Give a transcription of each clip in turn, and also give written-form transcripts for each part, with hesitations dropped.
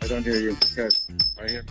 I don't hear you. Yes, I hear.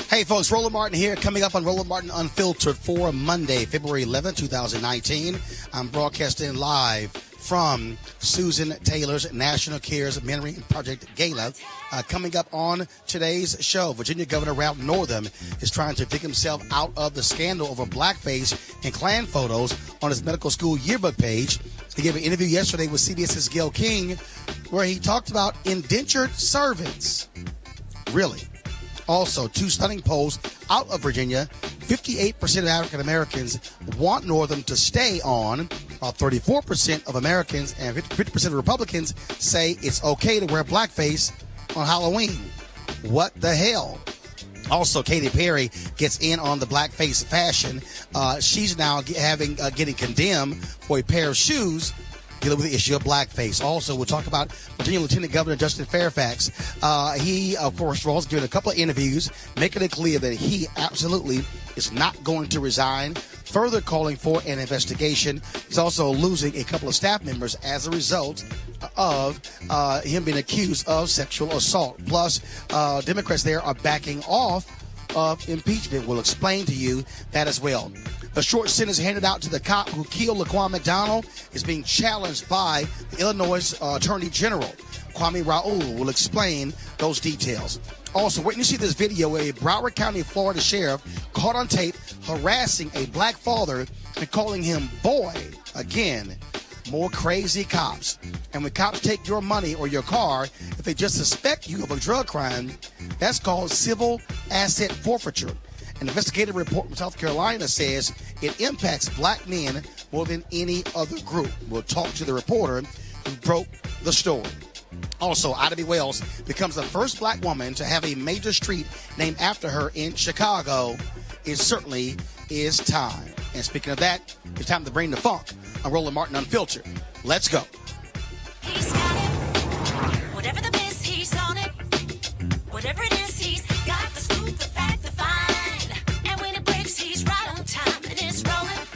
Hey folks, Roland Martin here, coming up on Roland Martin Unfiltered for Monday, February 11, 2019. I'm broadcasting live from Susan Taylor's National Cares Mentoring Project Gala. Coming up on today's show, Virginia Governor Ralph Northam is trying to dig himself out of the scandal over blackface and Klan photos on his medical school yearbook page. He gave an interview yesterday with CBS's Gayle King where he talked about indentured servants. Really? Also, two stunning polls out of Virginia. 58% of African Americans want Northam to stay on, while 34% of Americans and 50% of Republicans say it's okay to wear blackface on Halloween. What the hell? Also, Katy Perry gets in on the blackface fashion. She's now getting condemned for a pair of shoes dealing with the issue of blackface. Also, we'll talk about Virginia Lieutenant Governor Justin Fairfax. He, of course, was giving a couple of interviews, making it clear that he absolutely is not going to resign, further calling for an investigation. He's also losing a couple of staff members as a result of him being accused of sexual assault. Plus, Democrats there are backing off of impeachment. We'll explain to you that as well. A short sentence handed out to the cop who killed Laquan McDonald is being challenged by the Illinois Attorney General. Kwame Raoul will explain those details. Also, wait to see this video. A Broward County, Florida sheriff caught on tape harassing a black father and calling him boy. Again, more crazy cops. And when cops take your money or your car, if they just suspect you of a drug crime, that's called civil asset forfeiture. An investigative report from South Carolina says it impacts black men more than any other group. We'll talk to the reporter who broke the story. Also, Ida B. Wells becomes the first black woman to have a major street named after her in Chicago. It certainly is time. And speaking of that, it's time to bring the funk on Roland Martin Unfiltered. Let's go. He's got it. Whatever the biz, he's on it. Whatever it is, he's got the scoop, the fact, the fine. And when it breaks, he's right on time and it's rolling.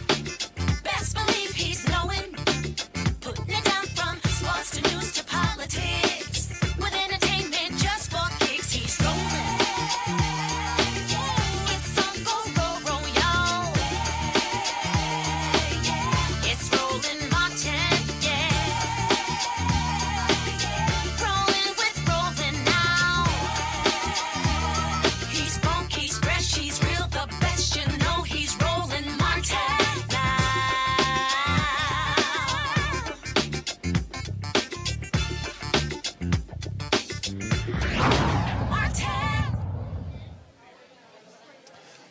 Best believe he's knowing. Putting it down from sports to news to politics. With entertainment just for kicks, he's rolling. Yeah.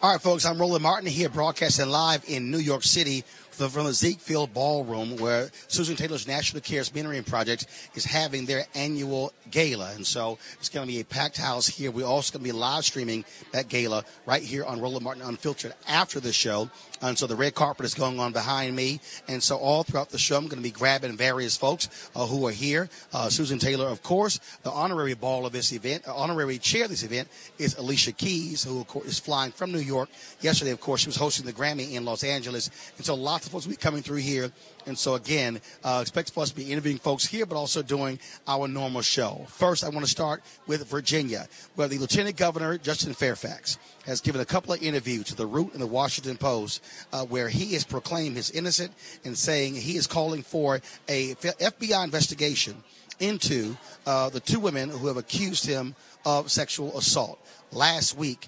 All right, folks, I'm Roland Martin here broadcasting live in New York City from the Ziegfeld Ballroom, where Susan Taylor's National Cares Mentoring Project is having their annual gala. And so it's going to be a packed house here. We're also going to be live streaming that gala right here on Roland Martin Unfiltered after the show. And so the red carpet is going on behind me. And so all throughout the show, I'm going to be grabbing various folks who are here. Susan Taylor, of course. The honorary ball of this event, honorary chair of this event is Alicia Keys, who, of course, is flying from New York. Yesterday, of course, she was hosting the Grammy in Los Angeles. And so lots of folks will be coming through here. And so, again, expect for us to be interviewing folks here, but also doing our normal show. First, I want to start with Virginia, where the Lieutenant Governor, Justin Fairfax, has given a couple of interviews to The Root and the Washington Post, where he has proclaimed his innocent and saying he is calling for a FBI investigation into the two women who have accused him of sexual assault. Last week,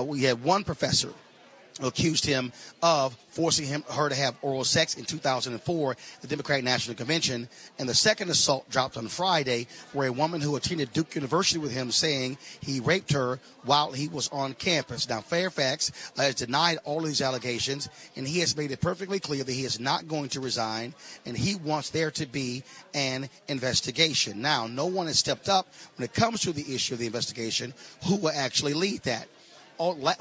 we had one professor who accused him of forcing her to have oral sex in 2004 at the Democratic National Convention. And the second assault dropped on Friday, where a woman who attended Duke University with him saying he raped her while he was on campus. Now, Fairfax has denied all of these allegations, and he has made it perfectly clear that he is not going to resign, and he wants there to be an investigation. Now, no one has stepped up when it comes to the issue of the investigation. Who will actually lead that?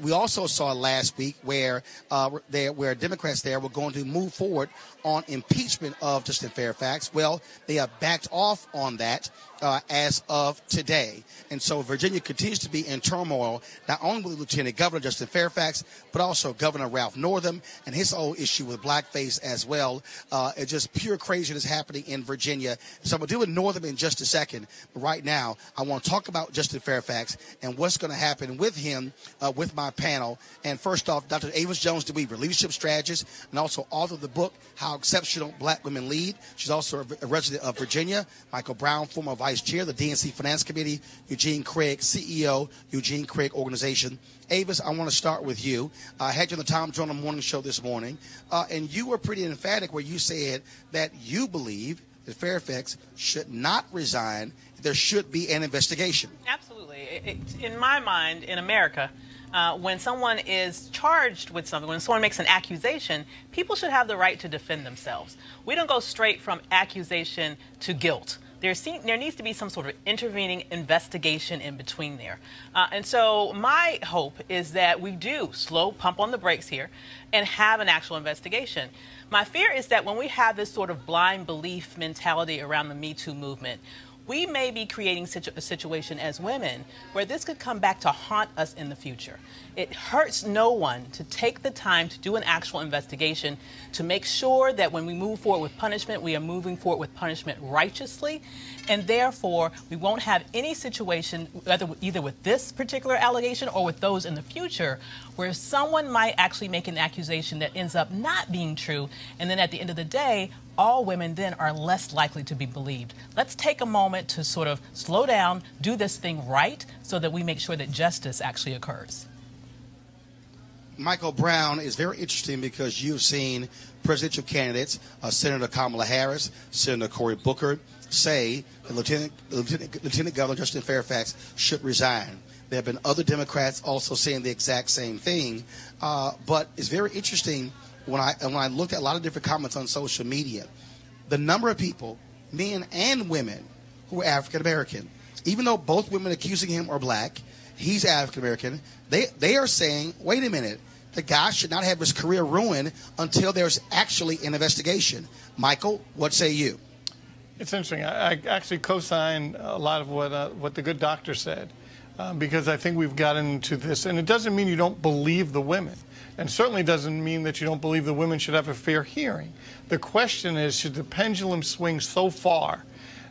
We also saw last week where Democrats there were going to move forward on impeachment of Justin Fairfax. Well, they have backed off on that as of today. And so Virginia continues to be in turmoil, not only with Lieutenant Governor Justin Fairfax, but also Governor Ralph Northam and his whole issue with blackface as well. It's just pure craziness happening in Virginia. So I'm going to deal with Northam in just a second. But right now, I want to talk about Justin Fairfax and what's going to happen with him with my panel. And first off, Dr. Avis Jones-DeWeaver, leadership strategist and also author of the book, How Exceptional Black Women Lead. She's also a resident of Virginia. Michael Brown, former vice chair of the DNC Finance Committee. Eugene Craig, CEO, Eugene Craig Organization. Avis, I want to start with you. I had you on the Tom Joyner Morning Show this morning, and you were pretty emphatic where you said that you believe that Fairfax should not resign. There should be an investigation. Absolutely. In my mind, in America, when someone is charged with something, when someone makes an accusation, people should have the right to defend themselves. We don't go straight from accusation to guilt. There needs to be some sort of intervening investigation in between there. And so my hope is that we do slow pump on the brakes here and have an actual investigation. My fear is that when we have this sort of blind belief mentality around the Me Too movement, we may be creating a situation as women where this could come back to haunt us in the future. It hurts no one to take the time to do an actual investigation to make sure that when we move forward with punishment, we are moving forward with punishment righteously, and therefore we won't have any situation, either with this particular allegation or with those in the future, where someone might actually make an accusation that ends up not being true, and then at the end of the day, all women then are less likely to be believed. Let's take a moment to sort of slow down, do this thing right, so that we make sure that justice actually occurs. Michael Brown is very interesting because you've seen presidential candidates, Senator Kamala Harris, Senator Cory Booker, say that Lieutenant Governor Justin Fairfax should resign. There have been other Democrats also saying the exact same thing. But it's very interesting when I looked at a lot of different comments on social media, the number of people, men and women, who are African American, even though both women accusing him are black, he's African American, they are saying, wait a minute, the guy should not have his career ruined until there's actually an investigation. Michael, what say you? It's interesting. I actually co-sign a lot of what the good doctor said, because I think we've gotten into this, and it doesn't mean you don't believe the women. And certainly doesn't mean that you don't believe the women should have a fair hearing. The question is, should the pendulum swing so far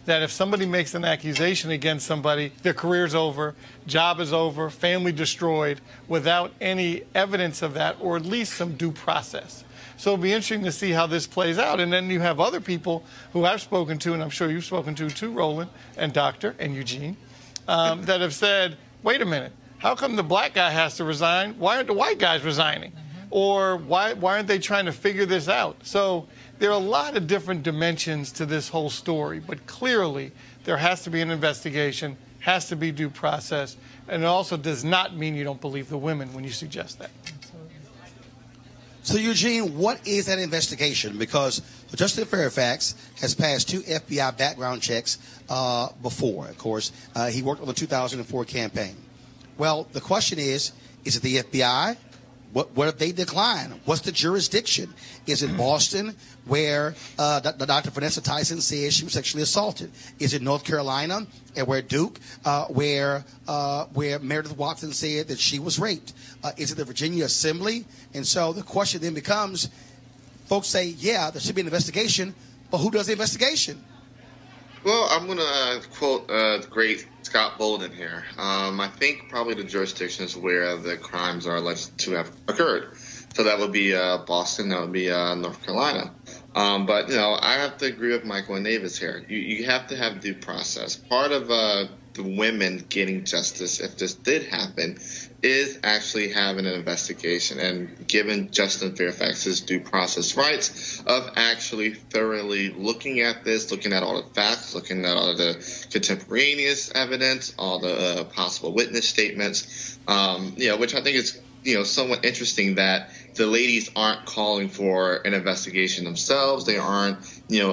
that if somebody makes an accusation against somebody, their career's over, job is over, family destroyed, without any evidence of that, or at least some due process? So it'll be interesting to see how this plays out. And then you have other people who I've spoken to, and I'm sure you've spoken to too, Roland and Doctor and Eugene, that have said, wait a minute, how come the black guy has to resign? Why aren't the white guys resigning? Or why aren't they trying to figure this out? So there are a lot of different dimensions to this whole story, but clearly there has to be an investigation, has to be due process. And it also does not mean you don't believe the women when you suggest that. So, Eugene, what is that investigation? Because Justin Fairfax has passed 2 FBI background checks before, of course. He worked on the 2004 campaign. Well, the question is it the FBI? What if they decline? What's the jurisdiction? Is it Boston, where Dr. Vanessa Tyson says she was sexually assaulted? Is it North Carolina, and where Duke, where Meredith Watson said that she was raped? Is it the Virginia Assembly? And so the question then becomes, folks say, yeah, there should be an investigation, but who does the investigation? Well, I'm going to quote the great Scott Bolden here. I think probably the jurisdiction is where the crimes are alleged to have occurred. So that would be Boston, that would be North Carolina. But, I have to agree with Michael and Davis here. You have to have due process. Part of the women getting justice, if this did happen, is actually having an investigation and giving Justin Fairfax's due process rights of actually thoroughly looking at this, looking at all the facts, looking at all the contemporaneous evidence, all the possible witness statements, which I think is, somewhat interesting that the ladies aren't calling for an investigation themselves. They aren't,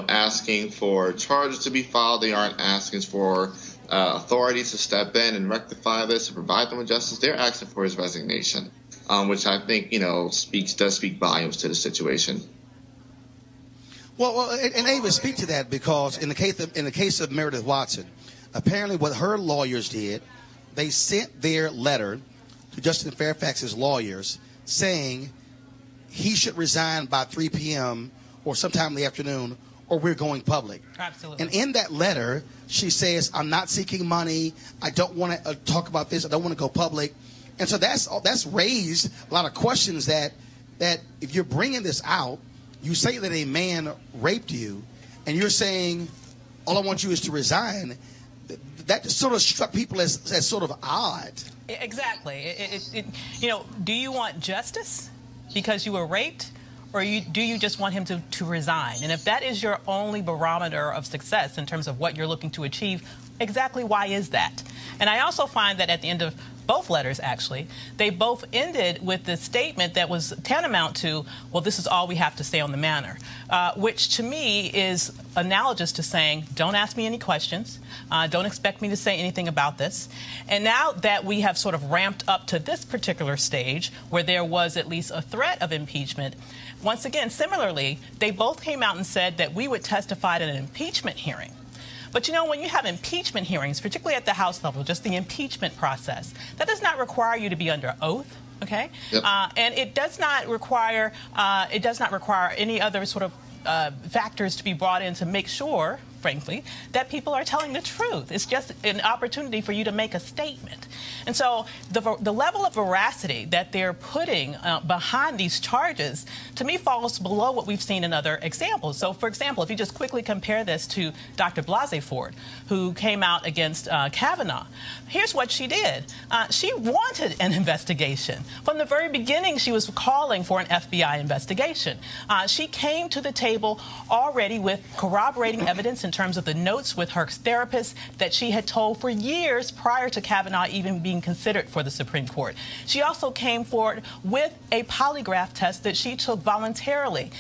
asking for charges to be filed. They aren't asking for authorities to step in and rectify this and provide them with justice. They're asking for his resignation, which I think, does speak volumes to the situation. Well, and they would speak to that because in the case of Meredith Watson, apparently what her lawyers did, they sent their letter to Justin Fairfax's lawyers saying he should resign by 3 p.m. or sometime in the afternoon, or we're going public. Absolutely. And in that letter, she says, I'm not seeking money. I don't want to talk about this. I don't want to go public. And so that's raised a lot of questions that if you're bringing this out, you say that a man raped you, and you're saying, all I want you is to resign. That sort of struck people as sort of odd. Exactly. Do you want justice because you were raped? Or do you just want him to resign? And if that is your only barometer of success in terms of what you're looking to achieve, exactly why is that? And I also find that at the end of both letters, actually, they both ended with the statement that was tantamount to, well, this is all we have to say on the matter, which to me is analogous to saying, don't ask me any questions, don't expect me to say anything about this. And now that we have sort of ramped up to this particular stage where there was at least a threat of impeachment, once again, similarly, they both came out and said that we would testify at an impeachment hearing. But, when you have impeachment hearings, particularly at the House level, just the impeachment process, that does not require you to be under oath, okay? Yep. And it does not require any other sort of factors to be brought in to make sure, frankly, that people are telling the truth. It's just an opportunity for you to make a statement. And so the level of veracity that they're putting behind these charges, to me, falls below what we've seen in other examples. So, for example, if you just quickly compare this to Dr. Blasey Ford, who came out against Kavanaugh, here's what she did. She wanted an investigation. From the very beginning, she was calling for an FBI investigation. She came to the table already with corroborating evidence in terms of the notes with her therapist that she had told for years prior to Kavanaugh even being considered for the Supreme Court. She also came forward with a polygraph test that she took voluntarily,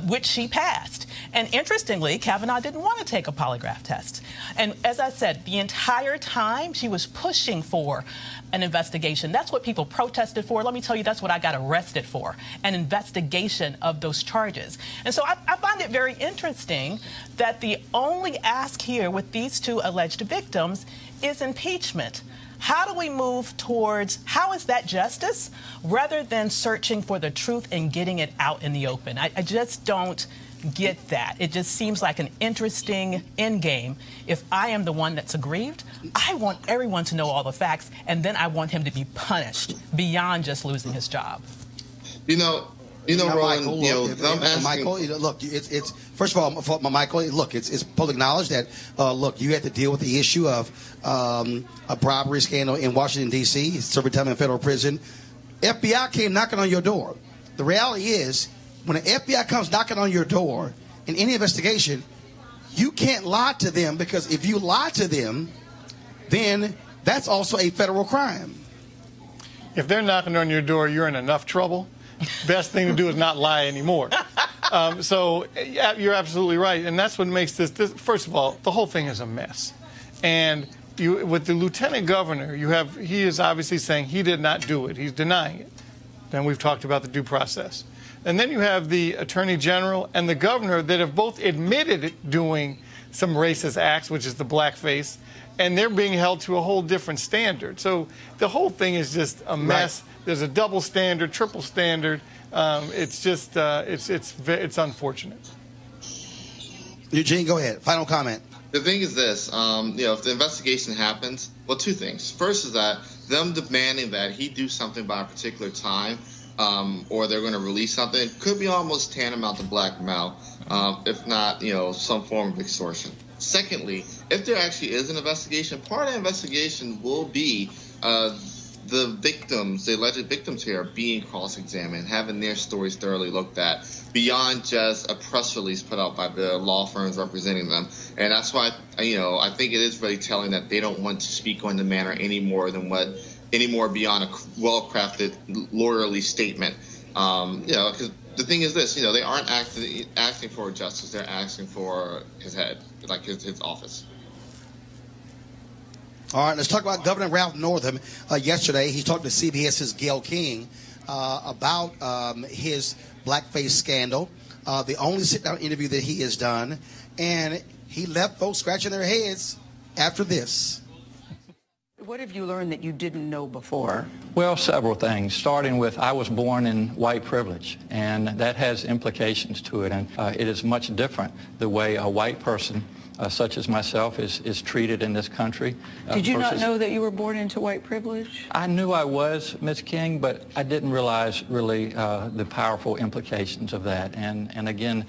which she passed. And interestingly, Kavanaugh didn't want to take a polygraph test. And as I said, the entire time she was pushing for an investigation. That's what people protested for. Let me tell you, that's what I got arrested for, an investigation of those charges. And so I find it very interesting that the only ask here with these two alleged victims is impeachment. How do we move towards, how is that justice, rather than searching for the truth and getting it out in the open? I just don't get that. It just seems like an interesting end game. If I am the one that's aggrieved, I want everyone to know all the facts, and then I want him to be punished beyond just losing his job. Roland, Michael, look, it's first of all, Michael, look, it's public knowledge that look, you had to deal with the issue of a bribery scandal in Washington D.C. Serving time in federal prison. FBI came knocking on your door. The reality is, when the FBI comes knocking on your door in any investigation, you can't lie to them, because if you lie to them, then That's also a federal crime. If they're knocking on your door, you're in enough trouble. Best thing to do is not lie anymore. So yeah, you're absolutely right. And that's what makes this, first of all, the whole thing is a mess. And with the lieutenant governor, he is obviously saying he did not do it. He's denying it. Then we've talked about the due process. And then you have the attorney general and the governor that have both admitted doing some racist acts, which is the blackface, and they're being held to a whole different standard. So the whole thing is just a mess. Right. There's a double standard, triple standard. It's just, it's unfortunate. Eugene, go ahead. Final comment. The thing is this, if the investigation happens, well, two things. First is that them demanding that he do something by a particular time, or they're going to release something, could be almost tantamount to blackmail, if not, some form of extortion. Secondly, if there actually is an investigation, part of the investigation will be the victims, the alleged victims here, being cross-examined, having their stories thoroughly looked at, beyond just a press release put out by the law firms representing them. And that's why, I think it is really telling that they don't want to speak on the matter any more beyond a well-crafted lawyerly statement. Because the thing is this, they aren't asking for justice, they're asking for his head, like his office. All right, let's talk about Governor Ralph Northam. Yesterday, he talked to CBS's Gayle King about his blackface scandal, the only sit-down interview that he has done, and he left folks scratching their heads after this. What have you learned that you didn't know before? Well, several things, starting with I was born in white privilege, and that has implications to it, and it is much different the way a white person such as myself is treated in this country. Did you not know that you were born into white privilege? I knew I was, Ms. King, but I didn't realize really the powerful implications of that. And again,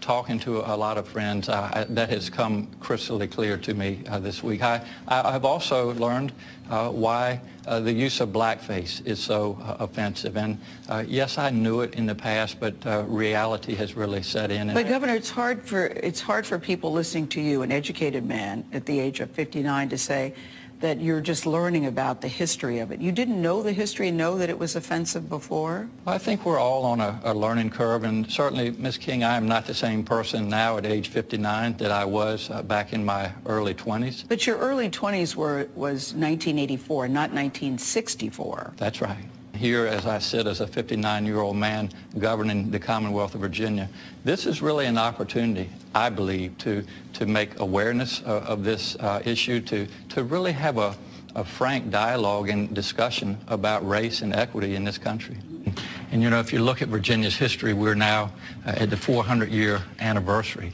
talking to a lot of friends, that has come crystal clear to me this week. I've also learned why the use of blackface is so offensive. And yes, I knew it in the past, but reality has really set in. But Governor, it's hard for people listening to you, an educated man at the age of 59, to say that you're just learning about the history of it. You didn't know the history and know that it was offensive before? Well, I think we're all on a learning curve, and certainly, Ms. King, I am not the same person now at age 59 that I was back in my early 20s. But your early 20s was 1984, not 1964. That's right. Here, as I sit as a 59-year-old man governing the Commonwealth of Virginia, this is really an opportunity, I believe, to make awareness of this issue, to really have a frank dialogue and discussion about race and equity in this country. And, if you look at Virginia's history, we're now at the 400-year anniversary.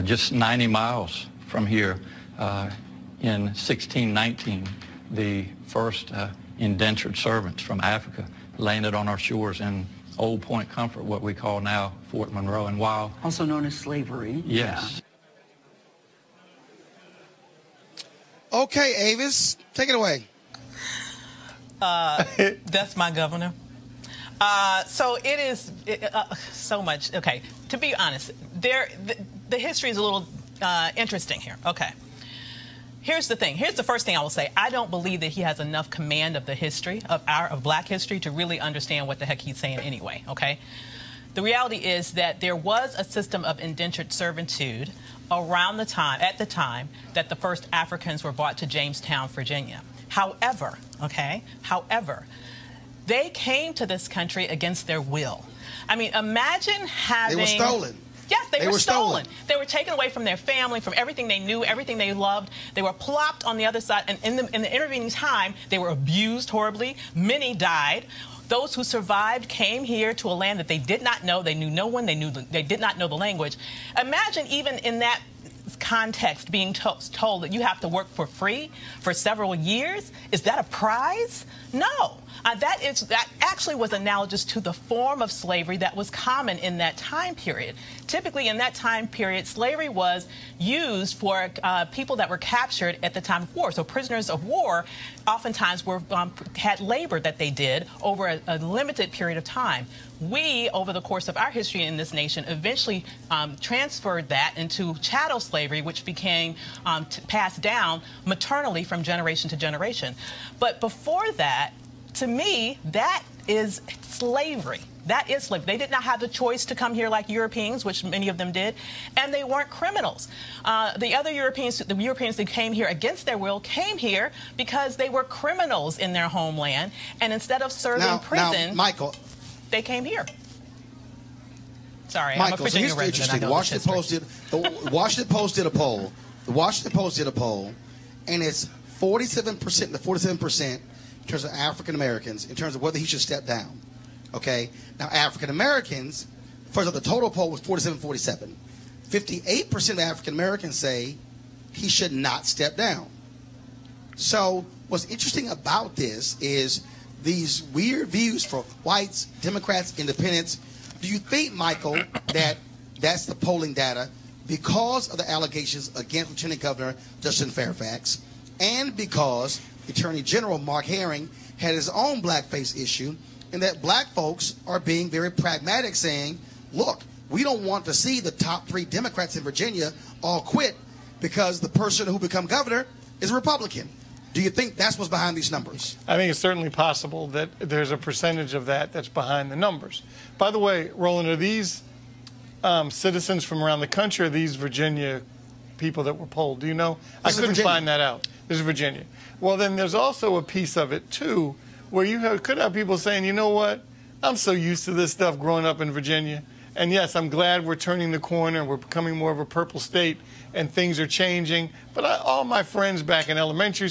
Just 90 miles from here, in 1619, the first indentured servants from Africa landed on our shores in Old Point Comfort, what we call now Fort Monroe. And while also known as slavery. Yes. Yeah. Okay, Avis, take it away. That's my governor. So it is so much. Okay, to be honest, the history is a little interesting here. Okay. Here's the thing. Here's the first thing I will say. I don't believe that he has enough command of the history of black history to really understand what the heck he's saying anyway, okay? The reality is that there was a system of indentured servitude at the time that the first Africans were brought to Jamestown, Virginia. However, they came to this country against their will. I mean, imagine having... They were stolen. Yes, they were stolen. They were taken away from their family, from everything they knew, everything they loved. They were plopped on the other side, and in the intervening time, they were abused horribly. Many died. Those who survived came here to a land that they did not know. They knew no one. They did not know the language. Imagine even in that context being told that you have to work for free for several years. Is that a prize? No. That actually was analogous to the form of slavery that was common in that time period. Typically, in that time period, slavery was used for people that were captured at the time of war. So prisoners of war oftentimes had labor that they did over a limited period of time. We, over the course of our history in this nation, eventually transferred that into chattel slavery, slavery, which became passed down maternally from generation to generation. But before that, to me, that is slavery. That is slavery. They did not have the choice to come here like Europeans, which many of them did, and they weren't criminals. The Europeans that came here against their will came here because they were criminals in their homeland, and instead of serving prison, Michael, they came here. Sorry, Michael, I'm a so here's Virginia resident. interesting. The Washington Post did a poll. The Washington Post did a poll, and it's 47% to 47% in terms of African Americans, in terms of whether he should step down. Okay? Now, African Americans, first of all, the total poll was 47-47. 58% of African Americans say he should not step down. So, what's interesting about this is these weird views for whites, Democrats, independents. Do you think, Michael, that that's the polling data because of the allegations against Lieutenant Governor Justin Fairfax, and because Attorney General Mark Herring had his own blackface issue, and that black folks are being very pragmatic, saying, look, we don't want to see the top 3 Democrats in Virginia all quit because the person who become governor is a Republican. Do you think that's what's behind these numbers? I think it's certainly possible that there's a percentage of that that's behind the numbers. By the way, Roland, are these citizens from around the country, or these Virginia people that were polled? Do you know? I couldn't find that out. This is Virginia. Well, then there's also a piece of it, too, where you could have people saying, you know what, I'm so used to this stuff growing up in Virginia. And yes, I'm glad we're turning the corner, we're becoming more of a purple state, and things are changing. But all my friends back in elementary,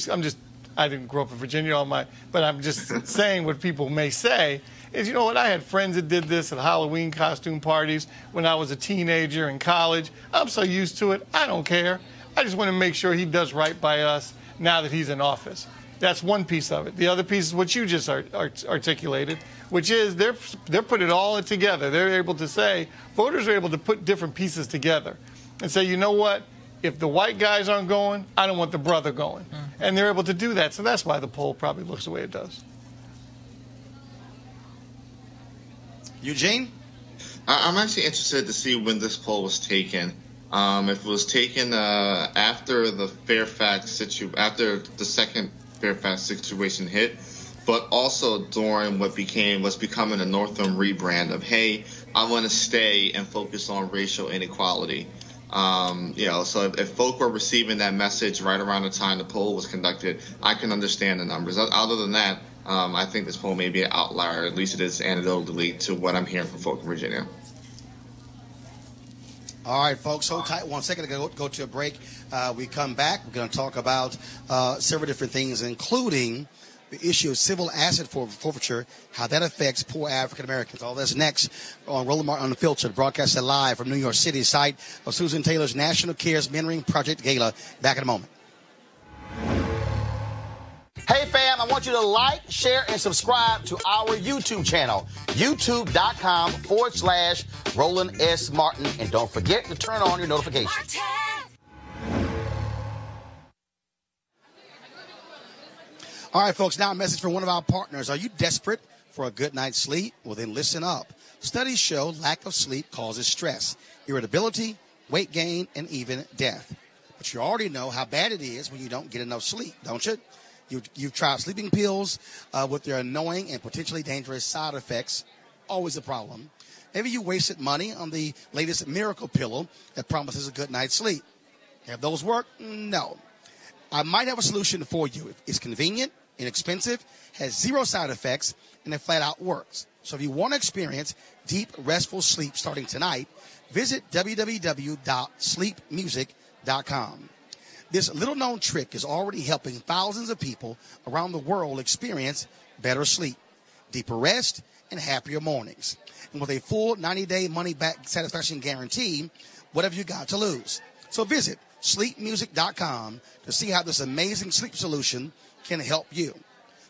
I didn't grow up in Virginia, but I'm just saying what people may say, is, you know what, I had friends that did this at Halloween costume parties when I was a teenager in college. I'm so used to it, I don't care. I just want to make sure he does right by us now that he's in office. That's one piece of it. The other piece is what you just articulated, which is they're putting it all together. They're able to say, voters are able to put different pieces together and say, you know what, if the white guys aren't going, I don't want the brother going. And they're able to do that. So that's why the poll probably looks the way it does. Eugene? I'm actually interested to see when this poll was taken. If it was taken after the second Fairfax situation hit, but also during what's becoming a Northam rebrand of, hey, I want to stay and focus on racial inequality. So if folk were receiving that message right around the time the poll was conducted, I can understand the numbers. Other than that, I think this poll may be an outlier. At least it is anecdotally to what I'm hearing from folk in Virginia. All right, folks, hold tight 1 second to go to a break. We come back. We're going to talk about several different things, including the issue of civil asset forfeiture, how that affects poor African Americans. All this next on Roland Martin Unfiltered, broadcasted live from New York City, site of Susan Taylor's National Cares Mentoring Project Gala. Back in a moment. Hey, fam, I want you to like, share, and subscribe to our YouTube channel, youtube.com/Roland S. Martin. And don't forget to turn on your notifications. All right, folks, now a message from one of our partners. Are you desperate for a good night's sleep? Well, then listen up. Studies show lack of sleep causes stress, irritability, weight gain, and even death. But you already know how bad it is when you don't get enough sleep, don't you? You've tried sleeping pills with their annoying and potentially dangerous side effects. Always a problem. Maybe you wasted money on the latest miracle pillow that promises a good night's sleep. Have those worked? No. I might have a solution for you. It's convenient, inexpensive, has zero side effects, and it flat out works. So if you want to experience deep, restful sleep starting tonight, visit www.sleepmusic.com. This little-known trick is already helping thousands of people around the world experience better sleep, deeper rest, and happier mornings. And with a full 90-day money-back satisfaction guarantee, what have you got to lose? So visit sleepmusic.com to see how this amazing sleep solution can help you.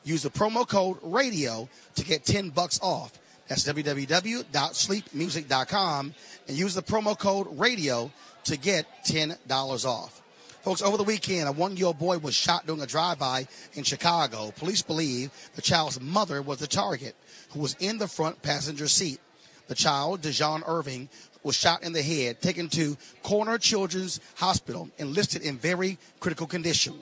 Use the promo code RADIO to get $10 off. That's www.sleepmusic.com, and use the promo code RADIO to get $10 off. Folks, over the weekend, a 1-year-old boy was shot during a drive-by in Chicago. Police believe the child's mother was the target, who was in the front passenger seat. The child, Dejon Irving, was shot in the head, taken to Corner Children's Hospital, and listed in very critical condition.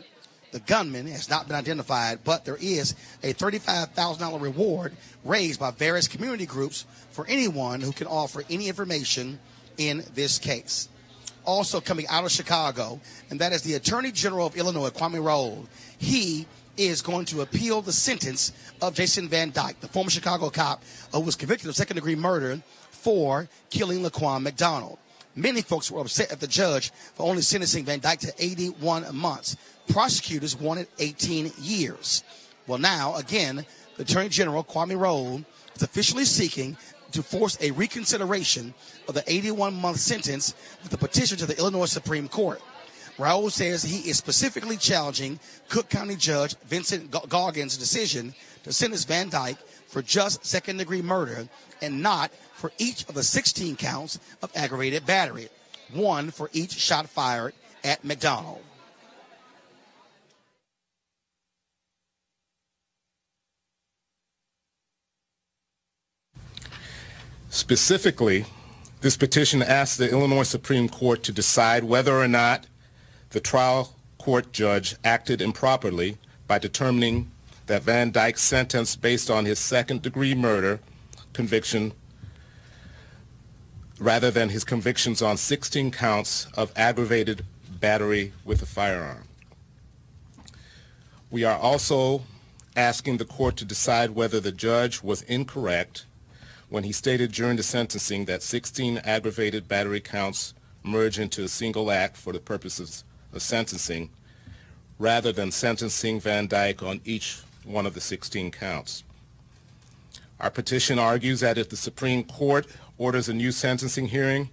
The gunman has not been identified, but there is a $35,000 reward raised by various community groups for anyone who can offer any information in this case. Also coming out of Chicago, and that is the Attorney General of Illinois, Kwame Roland. He is going to appeal the sentence of Jason Van Dyke, the former Chicago cop who was convicted of second-degree murder for killing Laquan McDonald. Many folks were upset at the judge for only sentencing Van Dyke to 81 months. Prosecutors wanted 18 years. Well, now, again, the Attorney General, Kwame Roland, is officially seeking to force a reconsideration of the 81-month sentence with a petition to the Illinois Supreme Court. Raul says he is specifically challenging Cook County Judge Vincent Goggins' decision to sentence Van Dyke for just second-degree murder and not for each of the 16 counts of aggravated battery, one for each shot fired at McDonald. Specifically, this petition asks the Illinois Supreme Court to decide whether or not the trial court judge acted improperly by determining that Van Dyke's sentence based on his second-degree murder conviction rather than his convictions on 16 counts of aggravated battery with a firearm. We are also asking the court to decide whether the judge was incorrect when he stated during the sentencing that 16 aggravated battery counts merge into a single act for the purposes of sentencing, rather than sentencing Van Dyke on each one of the 16 counts. Our petition argues that if the Supreme Court orders a new sentencing hearing,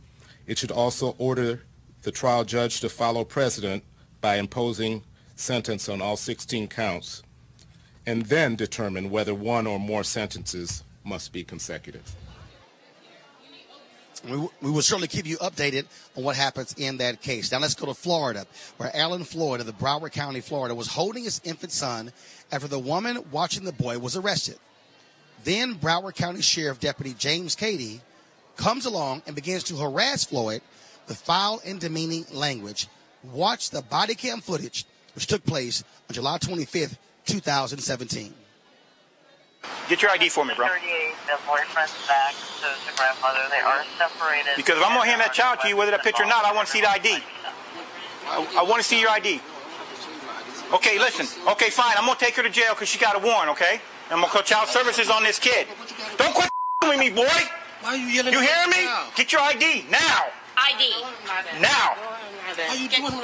it should also order the trial judge to follow precedent by imposing sentence on all 16 counts, and then determine whether one or more sentences must be consecutive. We will certainly keep you updated on what happens in that case. Now let's go to Florida, where Alan Floyd of the Broward County, Florida, was holding his infant son after the woman watching the boy was arrested. Then Broward County Sheriff Deputy James Katy comes along and begins to harass Floyd with foul and demeaning language. Watch the body cam footage, which took place on July 25th, 2017. Get your ID for me, bro. 38, the boyfriend's back to the grandmother. They are separated. Because if I'm going to hand that child to you, whether that picture or not, I want to see the ID. I want to see your ID. Okay, listen. Okay, fine. I'm going to take her to jail because she got a warrant, okay? And I'm going to call child services on this kid. Don't quit with me, boy. Why are you yelling? You hearing me? Get your ID now. ID. Now.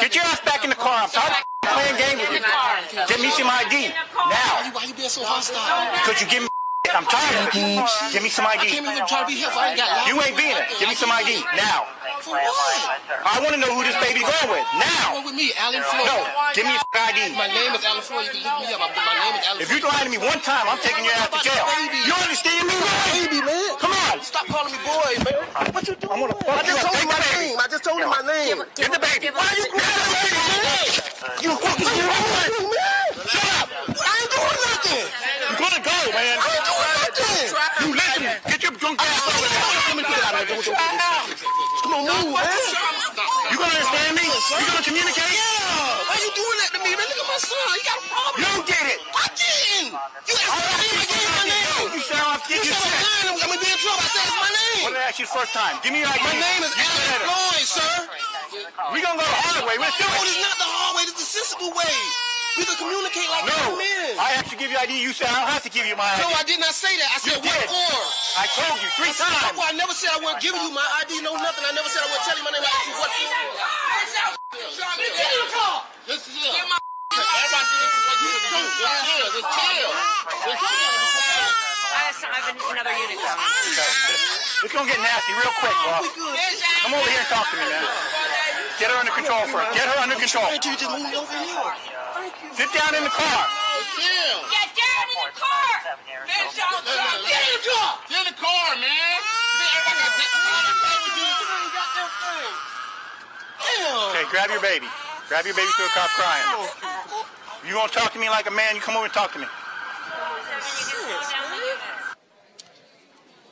Get your ass back in the car. I'm tired of playing games with you. Get me some ID. Now. Why you being so hostile? Because you give me I'm tired of it. Give me some ID. I came in to try to be helpful. I ain't got loud. You ain't being it. Give me some ID. Now. For what? I want to know who this baby going with. Now. Going with me, Alan Floyd. No. Give me your ID. My name is Alan Floyd. You can look me up. My name is Alan Floyd. If you lie to me one time, I'm taking your ass to jail. You understand me? Baby, man. Come on. Stop calling me boy, man. What you doing? I'm gonna fuck I just told him my name. I just told him my name. Get the baby. Why you grabbing the baby, man? You fucking doing man. Shut up. I ain't doing nothing. You're gonna go, man. I ain't doing nothing. You listen. Get your drunk ass over there. Let me put it out of here. Come on, move, man. You gonna understand me? You gonna communicate? Yeah. Why you doing that to me, man? Look at my son. He got a problem. You did it. I didn't. You asked my name. I gave my name. You sound like You said my name. I'm gonna be in trouble. I said it's my name. What did I ask you the first time? Give me your ID. My name is Alan Floyd, sir. We gonna go the hard way. Let's do No, it. it's not the hard way. It's the sensible way. We can communicate like No. men. I have to give you ID. You said I don't have to give you my ID. No, I did not say that. I said You what did. for? I told you 3 times. Well, I never said I wasn't giving you my ID, no nothing. I never said I wasn't telling you my name. I asked you what for. Get in the car. This is it. Everybody do what you do. Just chill. I've been another unit. It's gonna get nasty real quick, bro. Come over here and talk to me, man. Get her under control first. Get her under control. Thank you. You just moved me over here. Thank you. Sit down in the car. Chill. Get down in the car. Get in the car. Get in the car, man. Okay, grab your baby. Grab your baby to a cop crying. You gonna talk to me like a man, you come over and talk to me.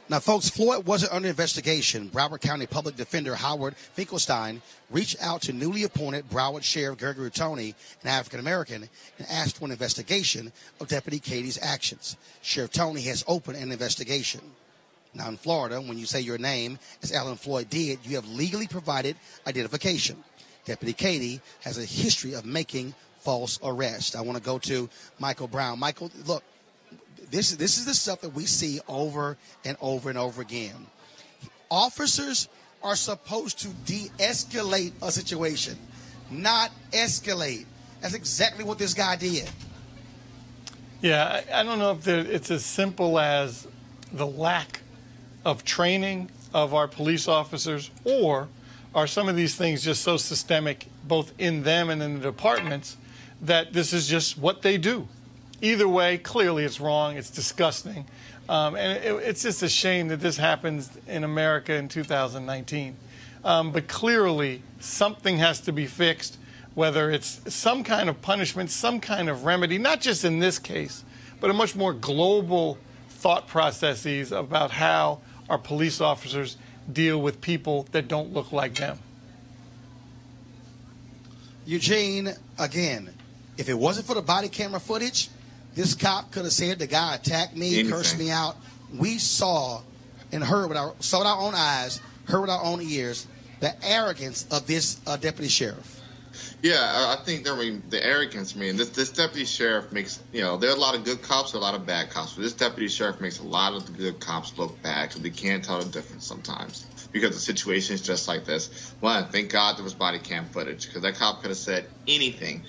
Now, folks, Floyd wasn't under investigation. Broward County Public Defender Howard Finkelstein reached out to newly appointed Broward Sheriff Gregory Toney, an African-American, and asked for an investigation of Deputy Katy's actions. Sheriff Toney has opened an investigation. Now, in Florida, when you say your name, as Alan Floyd did, you have legally provided identification. Deputy Katy has a history of making false arrests. I want to go to Michael Brown. Michael, look. This is the stuff that we see over and over and over again. Officers are supposed to de-escalate a situation, not escalate. That's exactly what this guy did. Yeah, I don't know if it's as simple as the lack of training of our police officers, or are some of these things just so systemic, both in them and in the departments, that this is just what they do. Either way, clearly it's wrong. It's disgusting. And it's just a shame that this happens in America in 2019. But clearly something has to be fixed, whether it's some kind of punishment, some kind of remedy, not just in this case, but a much more global thought processes about how our police officers deal with people that don't look like them. Eugene, again, if it wasn't for the body camera footage, this cop could have said the guy attacked me, cursed me out. We saw and heard saw with our own eyes, heard with our own ears, the arrogance of this deputy sheriff. Yeah, I think the arrogance, this deputy sheriff makes, there are a lot of good cops, there are a lot of bad cops, but this deputy sheriff makes a lot of the good cops look bad because they can't tell the difference sometimes because the situation is just like this. One, thank God there was body cam footage because that cop could have said anything.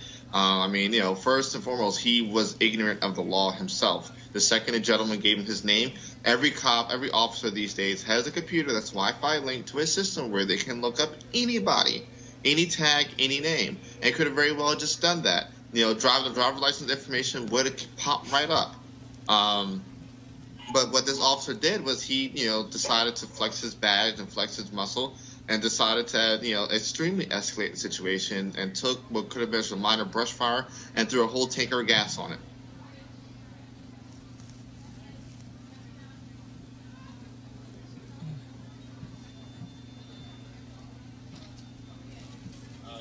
First and foremost, he was ignorant of the law himself. The second the gentleman gave him his name, every cop, every officer these days has a computer that's Wi-Fi linked to a system where they can look up anybody, any tag, any name, and could have very well just done that. Driver license information would have popped right up. But what this officer did was he, decided to flex his badge and flex his muscle, and decided to, extremely escalate the situation and took what could have been a minor brush fire and threw a whole tanker of gas on it.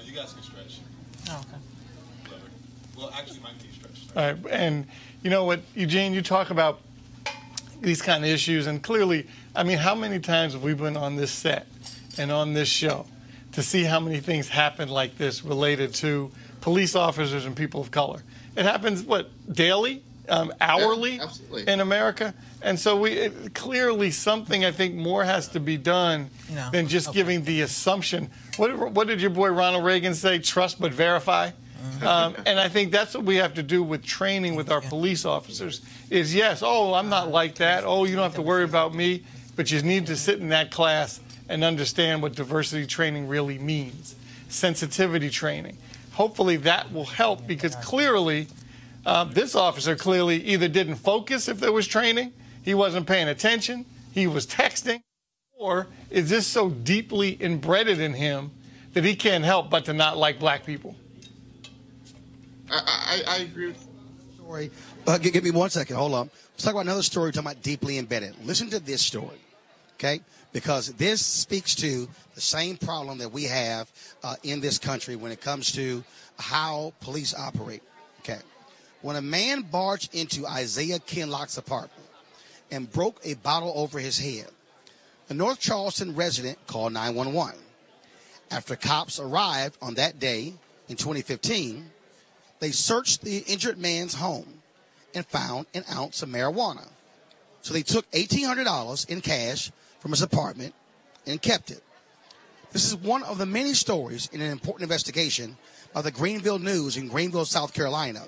You guys can stretch. Oh, okay. Well, actually, mine can stretch. All right, and you know what, Eugene, you talk about these kind of issues, and clearly, how many times have we been on this set and on this show to see how many things happen like this related to police officers and people of color? It happens, daily, hourly in America? And so clearly something, I think, more has to be done than just giving the assumption. What did your boy Ronald Reagan say? Trust but verify? And I think that's what we have to do with training with our police officers is, yes, I'm not like that. Oh, you don't have to worry about me. But you need to sit in that class and understand what diversity training really means, sensitivity training. Hopefully that will help because clearly this officer clearly either didn't focus if there was training, he wasn't paying attention, he was texting, or is this so deeply embedded in him that he can't help but to not like black people? I agree with story. Give me 1 second. Hold on. Let's talk about another story talking about deeply embedded. Listen to this story, okay? Because this speaks to the same problem that we have in this country when it comes to how police operate, okay? When a man barged into Isaiah Kinlock's apartment and broke a bottle over his head, a North Charleston resident called 911. After cops arrived on that day in 2015, they searched the injured man's home and found an ounce of marijuana. So they took $1,800 in cash from his apartment and kept it. This is one of the many stories in an important investigation by the Greenville News in Greenville, South Carolina,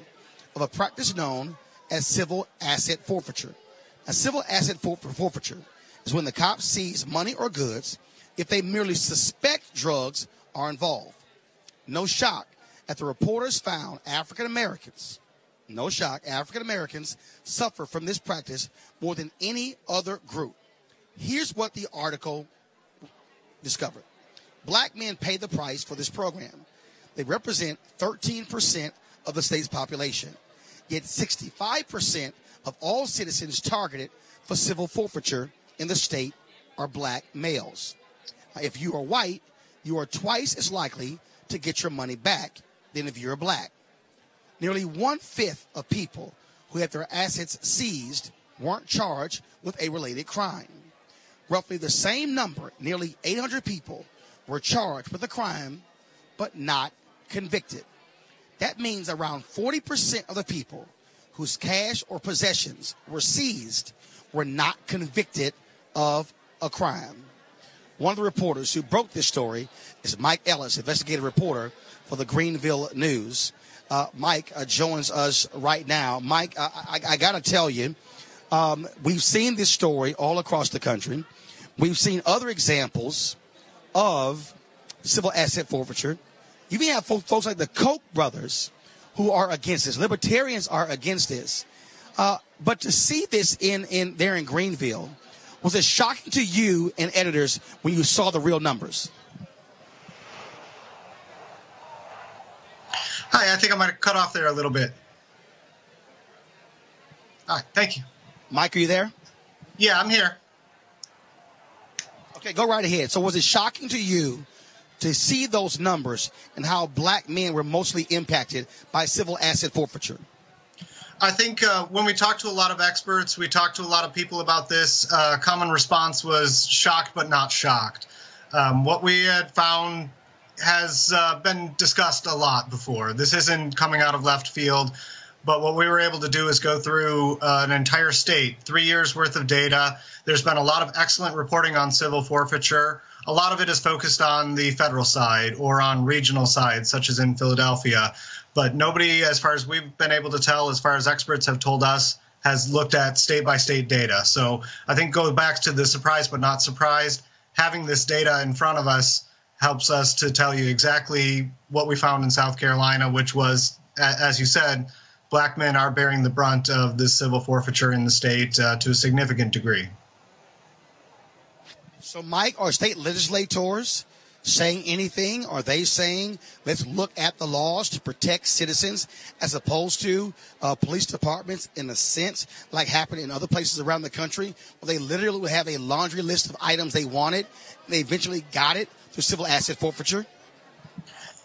of a practice known as civil asset forfeiture. A civil asset forfeiture is when the cops seize money or goods if they merely suspect drugs are involved. No shock that the reporters found African Americans suffer from this practice more than any other group. Here's what the article discovered. Black men pay the price for this program. They represent 13% of the state's population, yet 65% of all citizens targeted for civil forfeiture in the state are black males. If you are white, you are twice as likely to get your money back than if you're black. Nearly 1/5 of people who had their assets seized weren't charged with a related crime. Roughly the same number, nearly 800 people, were charged with a crime but not convicted. That means around 40% of the people whose cash or possessions were seized were not convicted of a crime. One of the reporters who broke this story is Mike Ellis, investigative reporter for the Greenville News. Mike joins us right now. Mike, I got to tell you, we've seen this story all across the country. We've seen other examples of civil asset forfeiture. You even have folks like the Koch brothers who are against this. Libertarians are against this. But to see this there in Greenville, was it shocking to you and editors when you saw the real numbers? Hi, I think I might have cut off there a little bit. All right, thank you. Mike, are you there? Yeah, I'm here. Okay, go right ahead. So was it shocking to you to see those numbers and how black men were mostly impacted by civil asset forfeiture? I think when we talked to a lot of experts, we talked to a lot of people about this, common response was shocked but not shocked. What we had found has been discussed a lot before. This isn't coming out of left field, but what we were able to do is go through an entire state, 3 years worth of data. There's been a lot of excellent reporting on civil forfeiture. A lot of it is focused on the federal side or on regional sides, such as in Philadelphia. But nobody, as far as we've been able to tell, as far as experts have told us, has looked at state-by-state data. So I think go back to the surprised but not surprised. Having this data in front of us helps us to tell you exactly what we found in South Carolina, which was, as you said, black men are bearing the brunt of this civil forfeiture in the state to a significant degree. So, Mike, are state legislators saying anything? Are they saying, let's look at the laws to protect citizens as opposed to police departments in a sense like happened in other places around the country where they literally would have a laundry list of items they wanted and they eventually got it through civil asset forfeiture?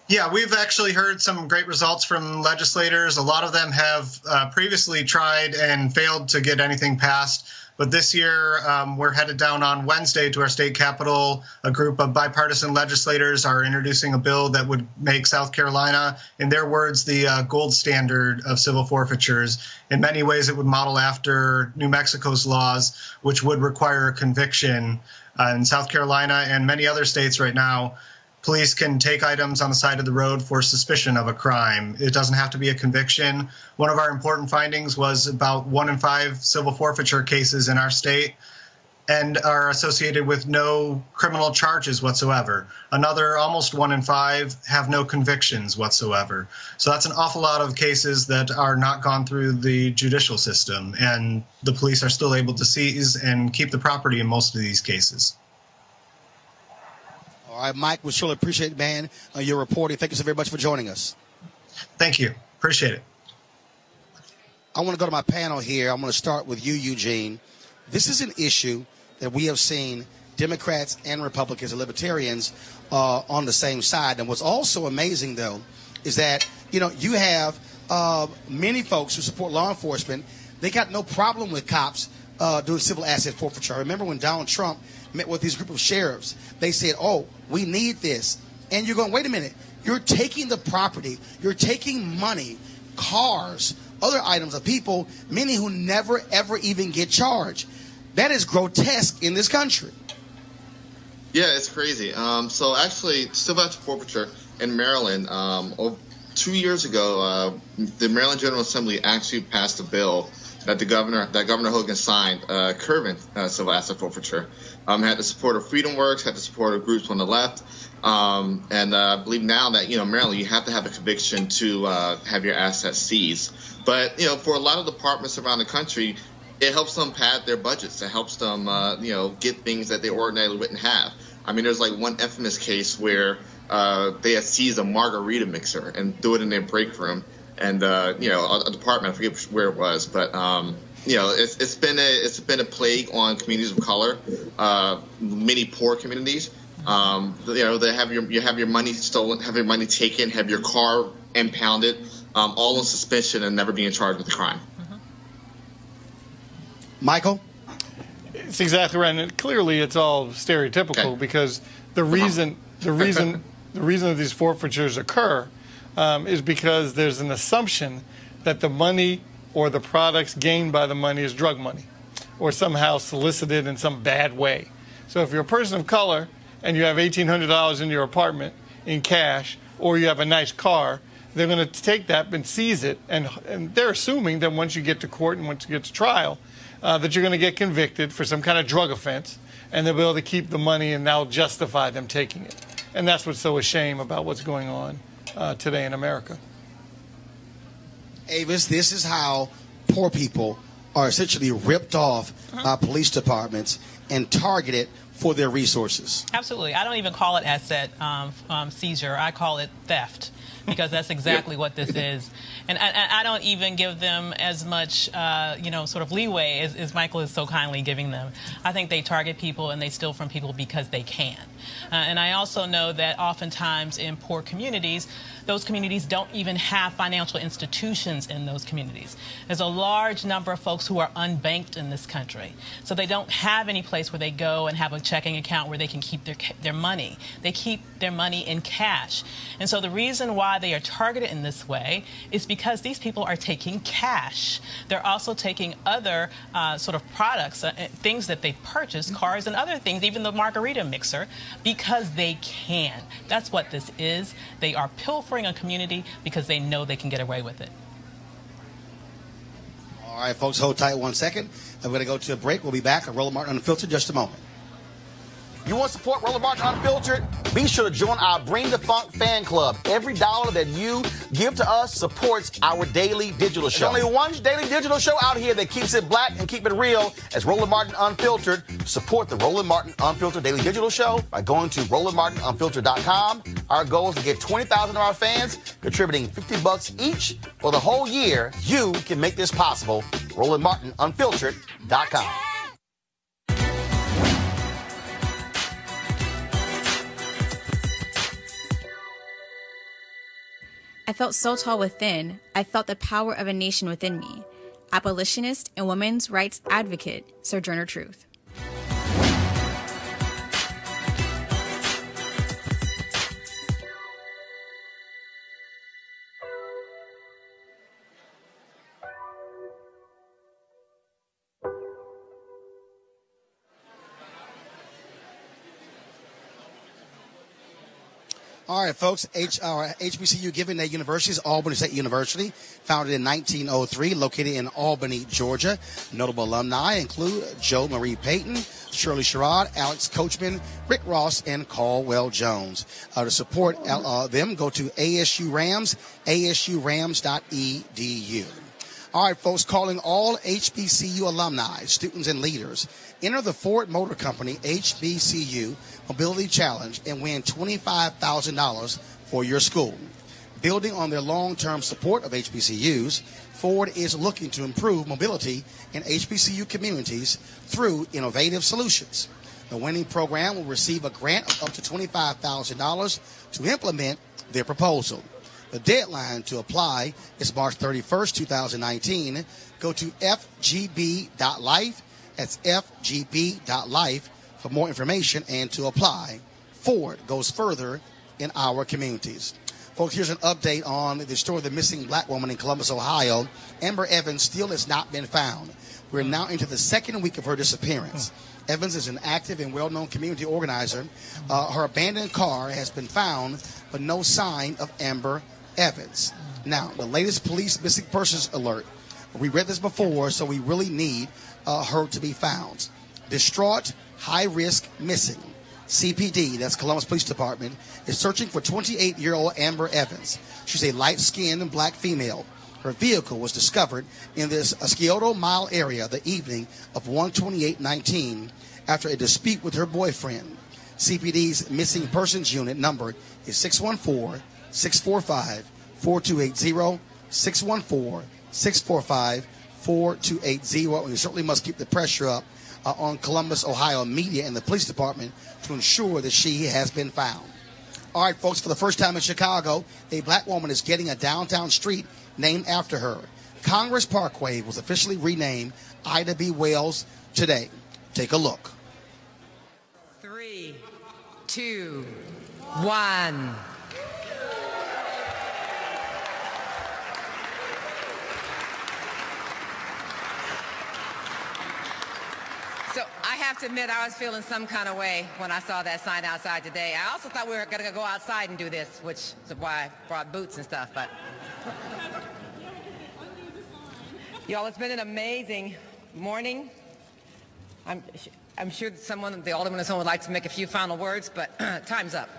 Yeah, we've actually heard some great results from legislators. A lot of them have previously tried and failed to get anything passed. But this year, we're headed down on Wednesday to our state capitol. A group of bipartisan legislators are introducing a bill that would make South Carolina, in their words, the gold standard of civil forfeitures. In many ways, it would model after New Mexico's laws, which would require a conviction. In South Carolina and many other states right now, police can take items on the side of the road for suspicion of a crime. It doesn't have to be a conviction. One of our important findings was about 1 in 5 civil forfeiture cases in our state and are associated with no criminal charges whatsoever. Another almost 1 in 5 have no convictions whatsoever. So that's an awful lot of cases that are not gone through the judicial system, and the police are still able to seize and keep the property in most of these cases. All right, Mike, we surely appreciate, man, your reporting. Thank you so very much for joining us. Thank you. Appreciate it. I want to go to my panel here. I'm going to start with you, Eugene. This is an issue that we have seen Democrats and Republicans and Libertarians on the same side. And what's also amazing, though, is that, you have many folks who support law enforcement. They got no problem with cops doing civil asset forfeiture. I remember when Donald Trump met with this group of sheriffs, they said, oh, we need this. And you're going, wait a minute, you're taking the property, you're taking money, cars, other items of people, many who never, ever even get charged. That is grotesque in this country. Yeah, it's crazy. So actually, civil asset forfeiture in Maryland, 2 years ago, the Maryland General Assembly actually passed a bill that Governor Hogan signed, curbing civil asset forfeiture. Had the support of Freedom Works, had the support of groups on the left, and I believe now that Maryland, you have to have a conviction to have your assets seized. But for a lot of departments around the country, it helps them pad their budgets. It helps them get things that they ordinarily wouldn't have. I mean, there's like one infamous case where they had seized a margarita mixer and threw it in their break room. And, a department, I forget where it was, but it's been a plague on communities of color, many poor communities. They have your money stolen, have your money taken, have your car impounded, all on suspicion and never being charged with a crime. Michael? It's exactly right, and clearly it's all stereotypical because the reason that these forfeitures occur is because there's an assumption that the money or the products gained by the money is drug money or somehow solicited in some bad way. So if you're a person of color and you have $1,800 in your apartment in cash, or you have a nice car, they're going to take that and seize it, and they're assuming that once you get to court and once you get to trial, that you're going to get convicted for some kind of drug offense, and they'll be able to keep the money and now justify them taking it. And that's what's so a shame about what's going on today in America. Avis, this is how poor people are essentially ripped off by police departments and targeted for their resources. Absolutely. I don't even call it asset seizure. I call it theft, because that's exactly what this is. And I don't even give them as much, sort of leeway as Michael is so kindly giving them. I think they target people and they steal from people because they can. And I also know that oftentimes in poor communities, those communities don't even have financial institutions in those communities. There's a large number of folks who are unbanked in this country. So they don't have any place where they go and have a checking account where they can keep their money. They keep their money in cash. And so the reason why they are targeted in this way is because these people are taking cash. They're also taking other sort of products, things that they purchase, cars and other things, even the margarita mixer, because they can. That's what this is. They are pilfering a community because they know they can get away with it. All right, folks, hold tight 1 second. I'm going to go to a break. We'll be back on Roland Martin Unfiltered in just a moment. You want to support Roland Martin Unfiltered? Be sure to join our Bring the Funk fan club. Every dollar that you give to us supports our daily digital show. There's only one daily digital show out here that keeps it black and keep it real as Roland Martin Unfiltered. Support the Roland Martin Unfiltered daily digital show by going to RolandMartinUnfiltered.com. Our goal is to get 20,000 of our fans contributing $50 each for the whole year. You can make this possible. RolandMartinUnfiltered.com. I felt so tall within, I felt the power of a nation within me. Abolitionist and women's rights advocate, Sojourner Truth. All right, folks, HBCU Giving Day University is Albany State University, founded in 1903, located in Albany, Georgia. Notable alumni include Joe Marie Payton, Shirley Sherrod, Alex Coachman, Rick Ross, and Caldwell Jones. To support them, go to ASU Rams, asurams.edu. All right, folks, calling all HBCU alumni, students, and leaders. Enter the Ford Motor Company HBCU Mobility Challenge and win $25,000 for your school. Building on their long-term support of HBCUs, Ford is looking to improve mobility in HBCU communities through innovative solutions. The winning program will receive a grant of up to $25,000 to implement their proposal. The deadline to apply is March 31st, 2019. Go to fgb.life. That's fgb.life for more information and to apply. Ford goes further in our communities. Folks, here's an update on the story of the missing black woman in Columbus, Ohio. Amber Evans still has not been found. We're now into the second week of her disappearance. Evans is an active and well-known community organizer. Her abandoned car has been found, but no sign of Amber Evans. Now, the latest police missing persons alert. We read this before, so we really need her to be found. Distraught, high risk, missing. CPD, that's Columbus Police Department, is searching for 28-year-old Amber Evans. She's a light-skinned black female. Her vehicle was discovered in this Scioto Mile area the evening of 1/28/19 after a dispute with her boyfriend. CPD's missing persons unit number is 614-645-4280, 614-645-4280. 4280. And we certainly must keep the pressure up on Columbus, Ohio media and the police department to ensure that she has been found. All right, folks, for the first time in Chicago, a black woman is getting a downtown street named after her. Congress Parkway was officially renamed Ida B. Wells today. Take a look. 3, 2, 1. So I have to admit, I was feeling some kind of way when I saw that sign outside today. I also thought we were going to go outside and do this, which is why I brought boots and stuff. But y'all, it's been an amazing morning. I'm sure that the alderman would like to make a few final words, but time's up.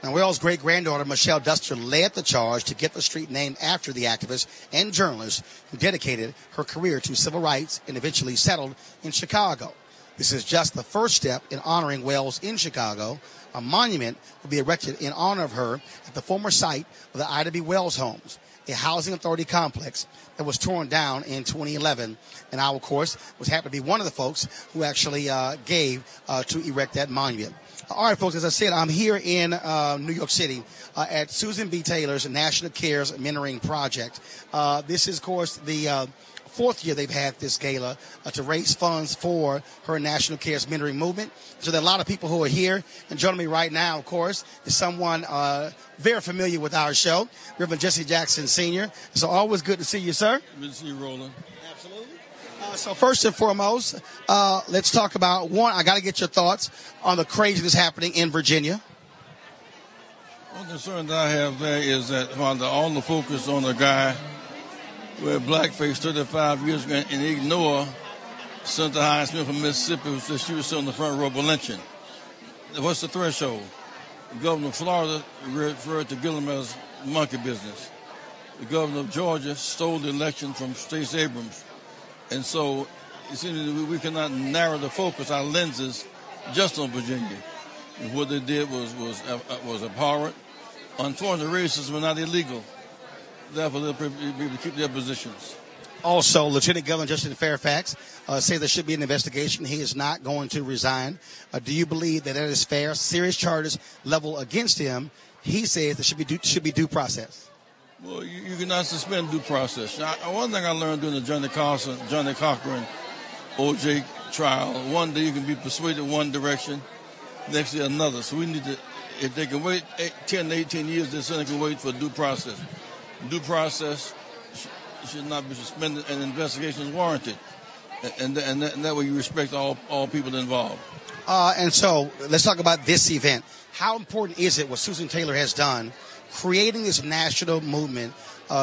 Now, Wells' great-granddaughter, Michelle Duster, led the charge to get the street named after the activist and journalist who dedicated her career to civil rights and eventually settled in Chicago. This is just the first step in honoring Wells in Chicago. A monument will be erected in honor of her at the former site of the Ida B. Wells homes, a housing authority complex that was torn down in 2011. And I, of course, was happy to be one of the folks who actually gave to erect that monument. All right, folks, as I said, I'm here in New York City at Susan B. Taylor's National Cares Mentoring Project. This is, of course, the fourth year they've had this gala to raise funds for her National Cares Mentoring movement. So there are a lot of people who are here. And joining me right now, of course, is someone very familiar with our show, Reverend Jesse Jackson Sr. So always good to see you, sir. Good to see you, Roland. Absolutely. So first and foremost, let's talk about, one, I got to get your thoughts on the craziness happening in Virginia. One concern that I have there is that while all the focus on a guy with blackface 35 years ago and ignore Senator Highsmith from Mississippi who said she was still in the front row of a lynching. What's the threshold? The governor of Florida referred to Gillum as monkey business. The governor of Georgia stole the election from Stacey Abrams. And so it seems that we cannot narrow the focus, our lenses, just on Virginia. And what they did was abhorrent. Unfortunately, racism is not illegal. Therefore, they'll be able to keep their positions. Also, Lieutenant Governor Justin Fairfax says there should be an investigation. He is not going to resign. Do you believe that is fair? Serious charges leveled against him. He says there should be due process. Well, you cannot suspend due process. One thing I learned during the Johnny Cochran, O.J. trial, one day you can be persuaded one direction, next day another. So we need to, if they can wait 10 to 18 years, the Senate can wait for due process. Due process should not be suspended, and investigation is warranted. And that way you respect all people involved. And so let's talk about this event. How important is it what Susan Taylor has done, creating this national movement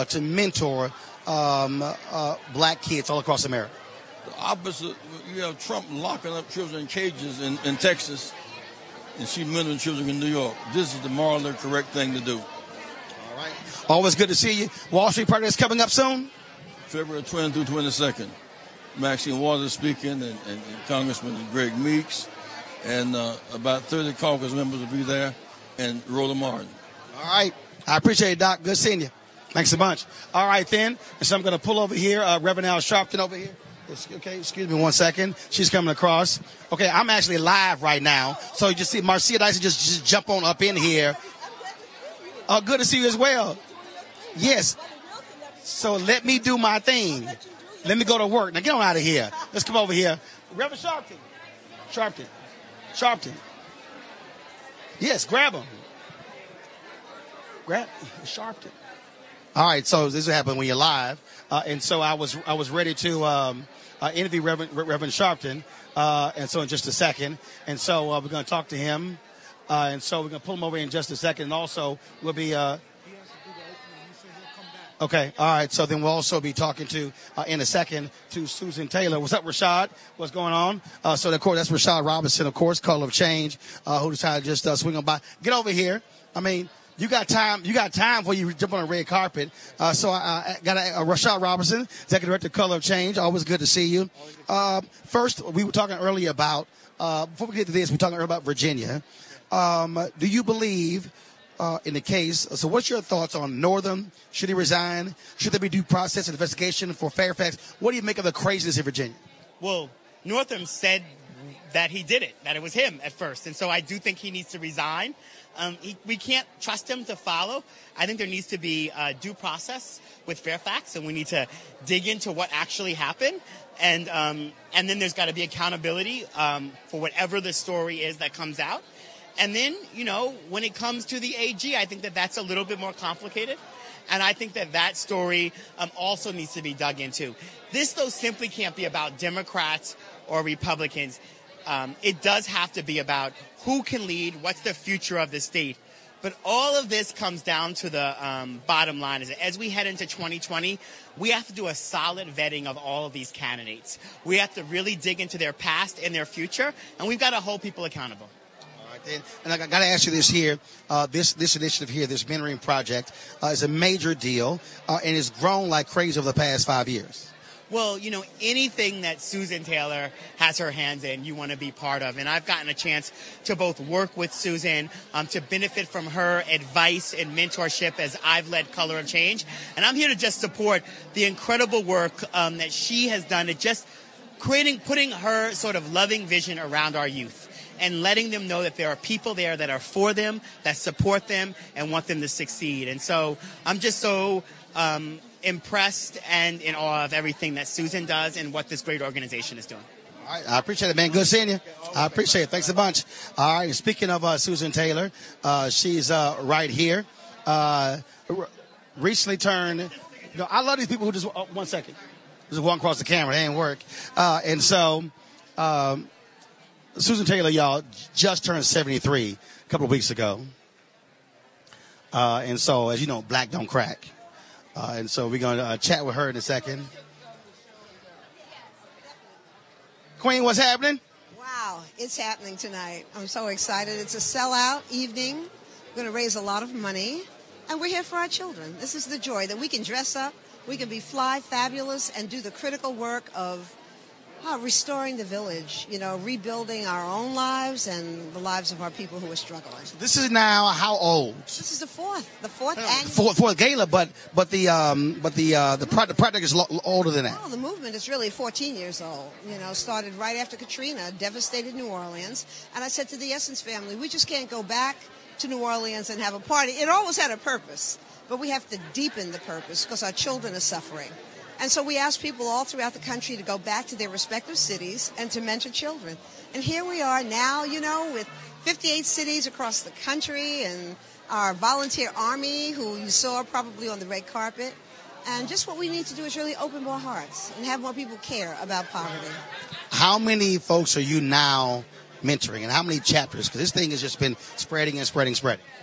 to mentor black kids all across America? The opposite, you have Trump locking up children in cages in Texas, and she mentoring children in New York. This is the morally correct thing to do. All right. Always good to see you. Wall Street Party is coming up soon? February 20th through 22nd. Maxine Waters speaking, and Congressman Greg Meeks, and about 30 caucus members will be there, and Roland Martin. All right. I appreciate it, Doc. Good seeing you. Thanks a bunch. All right, then. And so I'm going to pull over here. Reverend Al Sharpton over here. Okay, excuse me 1 second. She's coming across. Okay, I'm actually live right now. So you just see Marcia Dyson just jump on up in here. Good to see you as well. Yes. So let me do my thing. Let me go to work. Now get on out of here. Let's come over here. Reverend Sharpton. Yes, grab him. Grab Sharpton. All right, so this is what happens when you're live. And so I was ready to interview Reverend Sharpton. And so in just a second. And so we're going to talk to him. And so we're going to pull him over in just a second. And also we'll be... Okay, all right. So then we'll also be talking to, in a second, to Susan Taylor. What's up, Rashad? What's going on? So, of course, that's Rashad Robinson, of course, Color of Change, who decided to just swing on by. Get over here. I mean, you got time before you jump on a red carpet. So I got Rashad Robinson, Executive Director, Color of Change. Always good to see you. First, we were talking earlier about, before we get to this, we were talking earlier about Virginia. Do you believe in the case. So what's your thoughts on Northam? Should he resign? Should there be due process and investigation for Fairfax? What do you make of the craziness in Virginia? Well, Northam said that he did it, that it was him at first. And so I do think he needs to resign. We can't trust him to follow. I think there needs to be due process with Fairfax, and we need to dig into what actually happened. And then there's got to be accountability for whatever the story is that comes out. And then, when it comes to the AG, I think that that's a little bit more complicated. And I think that story also needs to be dug into. This, though, simply can't be about Democrats or Republicans. It does have to be about who can lead, what's the future of the state. But all of this comes down to the bottom line is that as we head into 2020, we have to do a solid vetting of all of these candidates. We have to really dig into their past and their future, and we've got to hold people accountable. And I got to ask you this here. This initiative here, this mentoring project, is a major deal, and it's grown like crazy over the past 5 years. Well, anything that Susan Taylor has her hands in, you want to be part of. And I've gotten a chance to both work with Susan, to benefit from her advice and mentorship as I've led Color of Change. And I'm here to just support the incredible work that she has done at just putting her sort of loving vision around our youth and letting them know that there are people there that are for them, that support them, and want them to succeed. And so I'm just so impressed and in awe of everything that Susan does and what this great organization is doing. All right, I appreciate it, man. Good seeing you. I appreciate it. Thanks a bunch. All right, speaking of Susan Taylor, she's right here. Recently turned, I love these people who just, 1 second, just walk across the camera. They ain't work. And so Susan Taylor, y'all, just turned 73 a couple of weeks ago. And so, as you know, black don't crack. And so we're going to chat with her in a second. Queen, what's happening? Wow, it's happening tonight. I'm so excited. It's a sellout evening. We're going to raise a lot of money. And we're here for our children. This is the joy that we can dress up, we can be fly, fabulous, and do the critical work of restoring the village, rebuilding our own lives and the lives of our people who are struggling. This is now how old? This is the fourth annual. Fourth gala, but the project is older than that. Oh, the movement is really 14 years old. Started right after Katrina devastated New Orleans, and I said to the Essence family, we just can't go back to New Orleans and have a party. It always had a purpose, but we have to deepen the purpose because our children are suffering. And so we asked people all throughout the country to go back to their respective cities and to mentor children. And here we are now, with 58 cities across the country and our volunteer army who you saw probably on the red carpet. And just what we need to do is really open more hearts and have more people care about poverty. How many folks are you now mentoring and how many chapters? Because this thing has just been spreading and spreading.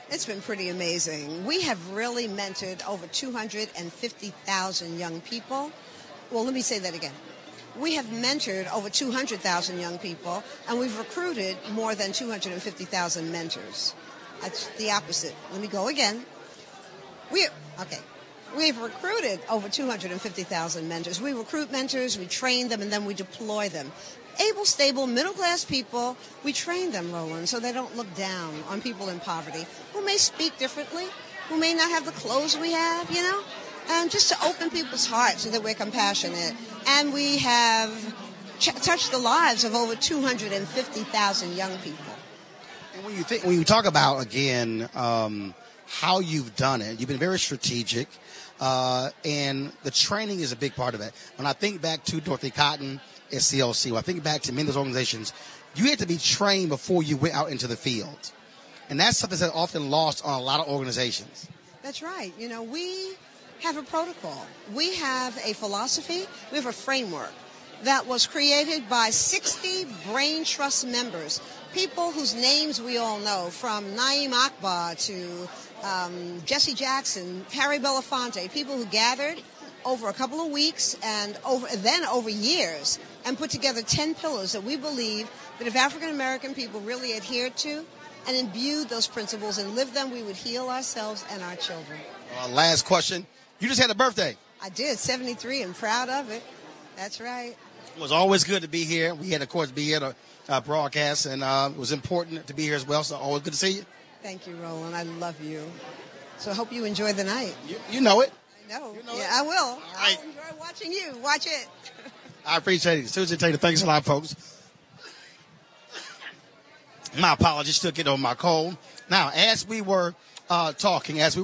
It's been pretty amazing. We have really mentored over 250,000 young people. Well, let me say that again. We have mentored over 200,000 young people, and we've recruited more than 250,000 mentors. That's the opposite. Let me go again. We've recruited over 250,000 mentors. We recruit mentors, we train them, and then we deploy them. Able, stable, middle-class people, we train them, Roland, so they don't look down on people in poverty who may speak differently, who may not have the clothes we have, and just to open people's hearts so that we're compassionate. And we have touched the lives of over 250,000 young people. And when you talk about, again, how you've done it, you've been very strategic, and the training is a big part of it. When I think back to Dorothy Cotton, SCLC. When I think back to many of those organizations, you had to be trained before you went out into the field. And that's something that's often lost on a lot of organizations. That's right. We have a protocol. We have a philosophy. We have a framework that was created by 60 Brain Trust members, people whose names we all know, from Naeem Akbar to Jesse Jackson, Harry Belafonte, people who gathered over a couple of weeks and over years and put together 10 pillars that we believe that if African American people really adhered to and imbued those principles and lived them, we would heal ourselves and our children. Last question. You just had a birthday. I did, 73. I'm proud of it. That's right. It was always good to be here. We had, of course, be here to broadcast, and it was important to be here as well, so always good to see you. Thank you, Roland. I love you. So I hope you enjoy the night. You know it. I know. I will. All right. I'll enjoy watching you. Watch it. I appreciate it. Susan Taylor, thanks a lot, folks. My apologies, still getting over my cold. Now, as we were talking, Tina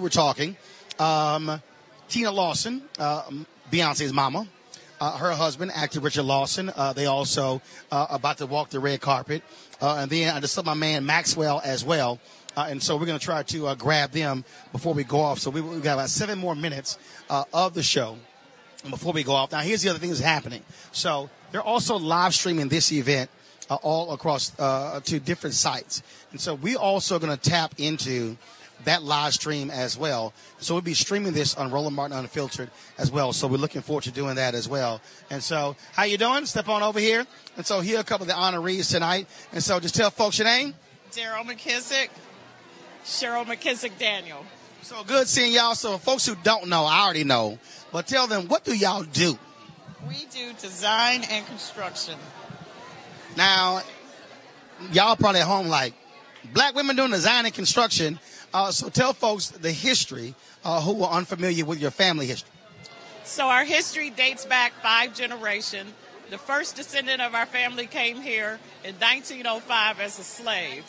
Lawson, Beyonce's mama, her husband, actor Richard Lawson, they also about to walk the red carpet. And then I just saw my man Maxwell as well. And so we're going to try to grab them before we go off. So we've got about 7 more minutes of the show before we go off. Now, here's the other thing that's happening. So they're also live streaming this event all across to different sites. And so we also going to tap into that live stream as well. So we'll be streaming this on Roland Martin Unfiltered as well. So we're looking forward to doing that as well. And so how you doing? Step on over here. And so here are a couple of the honorees tonight. And so just tell folks your name. Daryl McKissick, Cheryl McKissick Daniel. So good seeing y'all. So folks who don't know, I already know. But tell them, what do y'all do? We do design and construction. Now, y'all probably at home like, black women doing design and construction. So tell folks the history who are unfamiliar with your family history. So our history dates back 5 generations. The first descendant of our family came here in 1905 as a slave.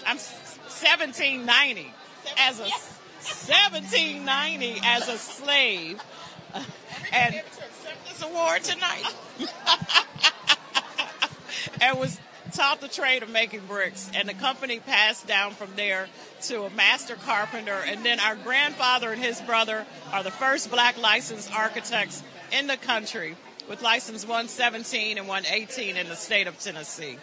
I'm 1790 as a 1790 as a slave, and accept this award tonight. And was taught the trade of making bricks, and the company passed down from there to a master carpenter, and then our grandfather and his brother are the first black licensed architects in the country, with license 117 and 118 in the state of Tennessee.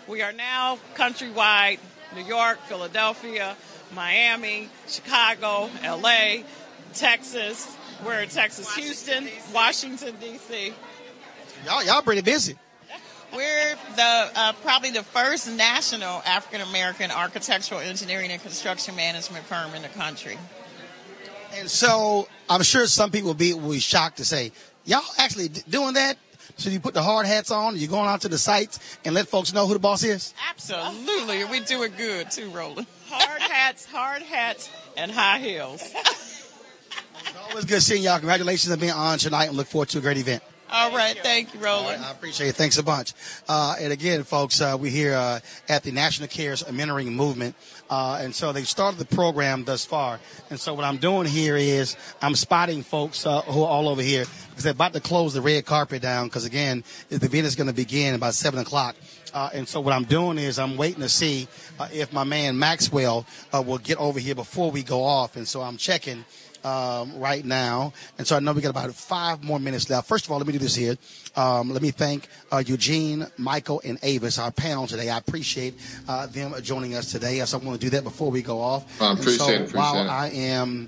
We are now countrywide: New York, Philadelphia, Miami, Chicago, LA, Texas. We're in Texas, Houston, Washington, D.C. Y'all pretty busy. We're the probably the first national African-American architectural engineering and construction management firm in the country. And so I'm sure some people will be shocked to say, y'all actually doing that? So you put the hard hats on, you're going out to the sites and let folks know who the boss is? Absolutely. We do it good too, Roland. Hard hats, and high heels. It's always good seeing y'all. Congratulations on being on tonight, and look forward to a great event. All right. Thank you, Roland. Right, I appreciate it. Thanks a bunch. And again, folks, we're here at the National Cares Mentoring Movement. And so they started the program thus far. And so what I'm doing here is I'm spotting folks who are all over here because they're about to close the red carpet down because, again, the event is going to begin about 7 o'clock. And so what I'm doing is I'm waiting to see if my man Maxwell will get over here before we go off. And so I'm checking right now. And so I know we got about 5 more minutes left. First of all, let me do this here. Let me thank Eugene, Michael, and Avis, our panel today. I appreciate them joining us today. So I want to do that before we go off. Appreciate it. While I am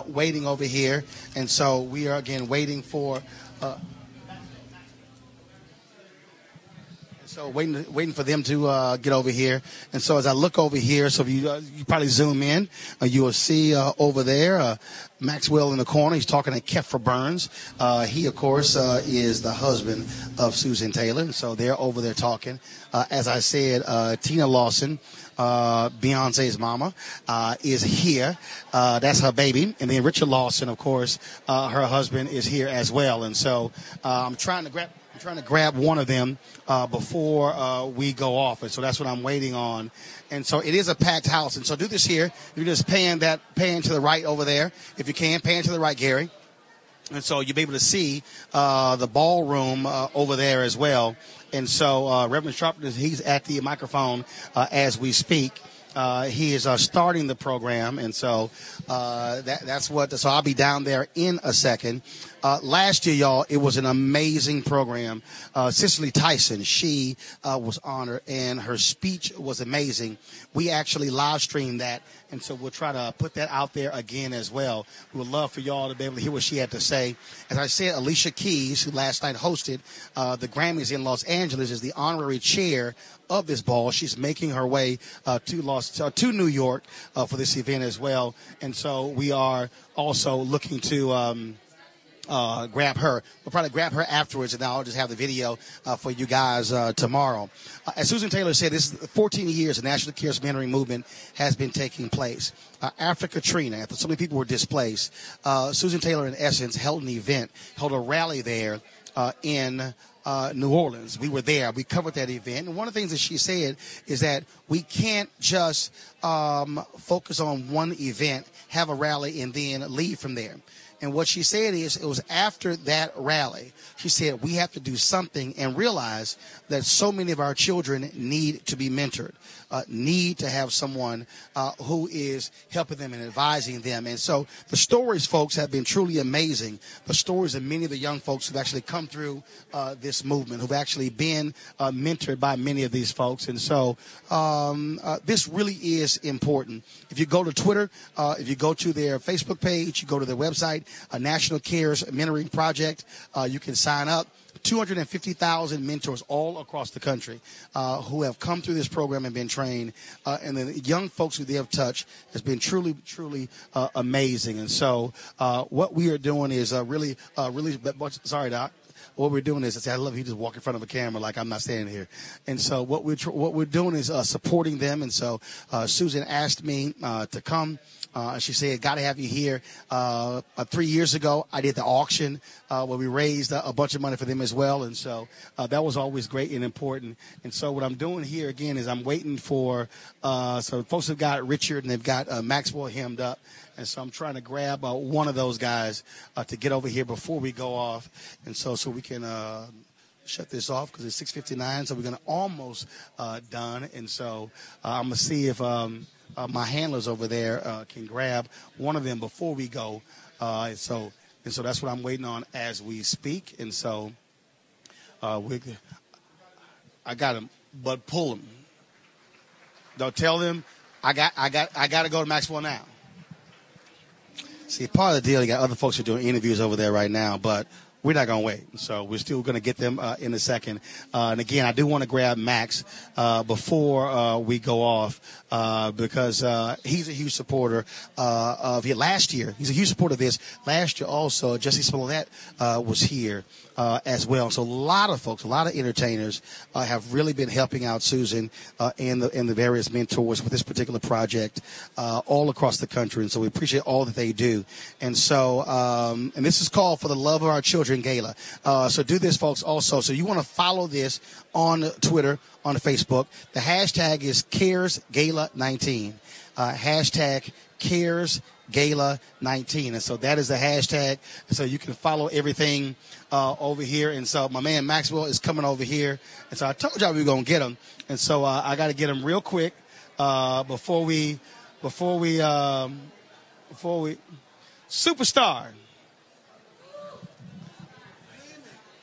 waiting over here, and so we are again waiting for So waiting for them to get over here. And so as I look over here, so if you probably zoom in, you will see over there Maxwell in the corner. He's talking to Kefra Burns. He, of course, is the husband of Susan Taylor. And so they're over there talking. As I said, Tina Lawson, Beyonce's mama, is here. That's her baby. And then Richard Lawson, of course, her husband, is here as well. And so I'm trying to grab one of them before we go off. And so that's what I'm waiting on. And so it is a packed house. And so do this here. You're just pan to the right over there. If you can, pan to the right, Gary. And so you'll be able to see the ballroom over there as well. And so Reverend Sharp, he's at the microphone as we speak. He is starting the program, and so that's what. So I'll be down there in a second. Last year, y'all, it was an amazing program. Cicely Tyson, she was honored, and her speech was amazing. We actually live streamed that, and so we'll try to put that out there again as well. We would love for y'all to be able to hear what she had to say. As I said, Alicia Keys, who last night hosted the Grammys in Los Angeles, is the honorary chair of this ball. She's making her way to New York for this event as well. And so we are also looking to grab her. We'll probably grab her afterwards, and I'll just have the video for you guys tomorrow. As Susan Taylor said, this is 14 years the National Cares Mentoring Movement has been taking place. After Katrina, after so many people were displaced, Susan Taylor, in essence, held an event, held a rally there in New Orleans. We were there. We covered that event. And one of the things that she said is that we can't just focus on one event, have a rally, and then leave from there. And what she said is it was after that rally, she said we have to do something and realize that so many of our children need to be mentored, need to have someone who is helping them and advising them. And so the stories, folks, have been truly amazing. The stories of many of the young folks who've actually come through this movement, who've actually been mentored by many of these folks. And so this really is important. If you go to Twitter, if you go to their Facebook page, you go to their website, National Cares Mentoring Project, you can sign up. 250,000 mentors all across the country who have come through this program and been trained. And the young folks who they have touched has been truly, truly amazing. And so what we are doing is really, sorry, Doc. What we're doing is, I love he just walk in front of a camera like I'm not standing here. And so what we're doing is supporting them. And so Susan asked me to come. She said, got to have you here. 3 years ago, I did the auction where we raised a bunch of money for them as well. And so that was always great and important. And so what I'm doing here, again, is I'm waiting for so folks have got Richard and they've got Maxwell hemmed up. And so I'm trying to grab one of those guys to get over here before we go off. And so we can shut this off because it's 6:59. So we're going to almost done. And so I'm going to see if my handlers over there can grab one of them before we go. And so that's what I'm waiting on as we speak. And so I got him, but pull him. Don't tell them I got to go to Maxwell now. See, part of the deal, you got other folks who are doing interviews over there right now, but we're not going to wait. So we're still going to get them in a second. And again, I do want to grab Max before we go off because he's a huge supporter of it. Last year, he's a huge supporter of this. Last year also, Jesse Smollett was here as well. So a lot of folks, a lot of entertainers have really been helping out Susan and the various mentors with this particular project all across the country. And so we appreciate all that they do. And so, and this is called For the Love of Our Children Gala. So do this, folks, also. So you want to follow this on Twitter, on Facebook. The hashtag is CaresGala19. Hashtag CaresGala19. And so that is the hashtag. And so you can follow everything over here. And so my man Maxwell is coming over here. And so I told y'all we were going to get him. And so I got to get him real quick before we Superstar.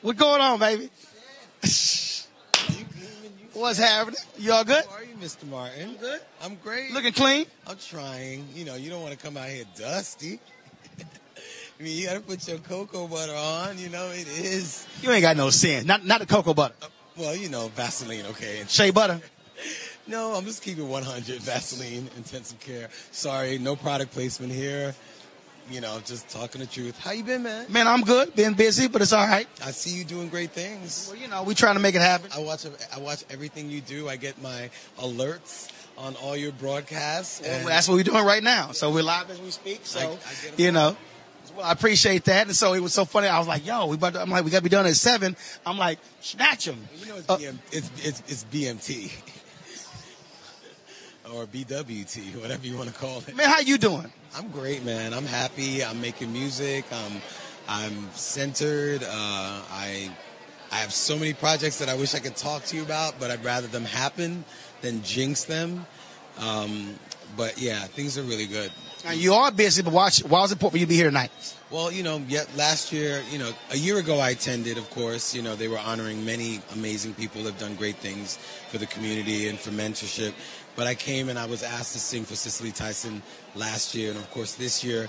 What's going on, baby? What's happening? You all good? How are you, Mr. Martin? Good. I'm great. Looking clean? I'm trying. You know, you don't want to come out here dusty. I mean, you got to put your cocoa butter on. You know, it is. You ain't got no sense. Not the cocoa butter. Well, you know, Vaseline, okay. Shea butter. No, I'm just keeping 100 Vaseline intensive care. Sorry, no product placement here. You know, just talking the truth. How you been, man? Man, I'm good. Been busy, but it's all right. I see you doing great things. Well, you know, we trying to make it happen. I watch everything you do. I get my alerts on all your broadcasts. Well, that's what we're doing right now. So we're live as we speak. So, you know, well, I appreciate that. And so it was so funny. I was like, yo, we got to be done at 7. I'm like, snatch them. You know, it's BMT. Or BWT, whatever you want to call it. Man, how you doing? I'm great, man. I'm happy. I'm making music. I'm centered. I have so many projects that I wish I could talk to you about, but I'd rather them happen than jinx them. But yeah, things are really good. Now, you are busy, but why is it important for you to be here tonight? Well, you know, last year, you know, a year ago I attended, of course. You know, they were honoring many amazing people who have done great things for the community and for mentorship. But I came and I was asked to sing for Cicely Tyson last year. And, of course, this year,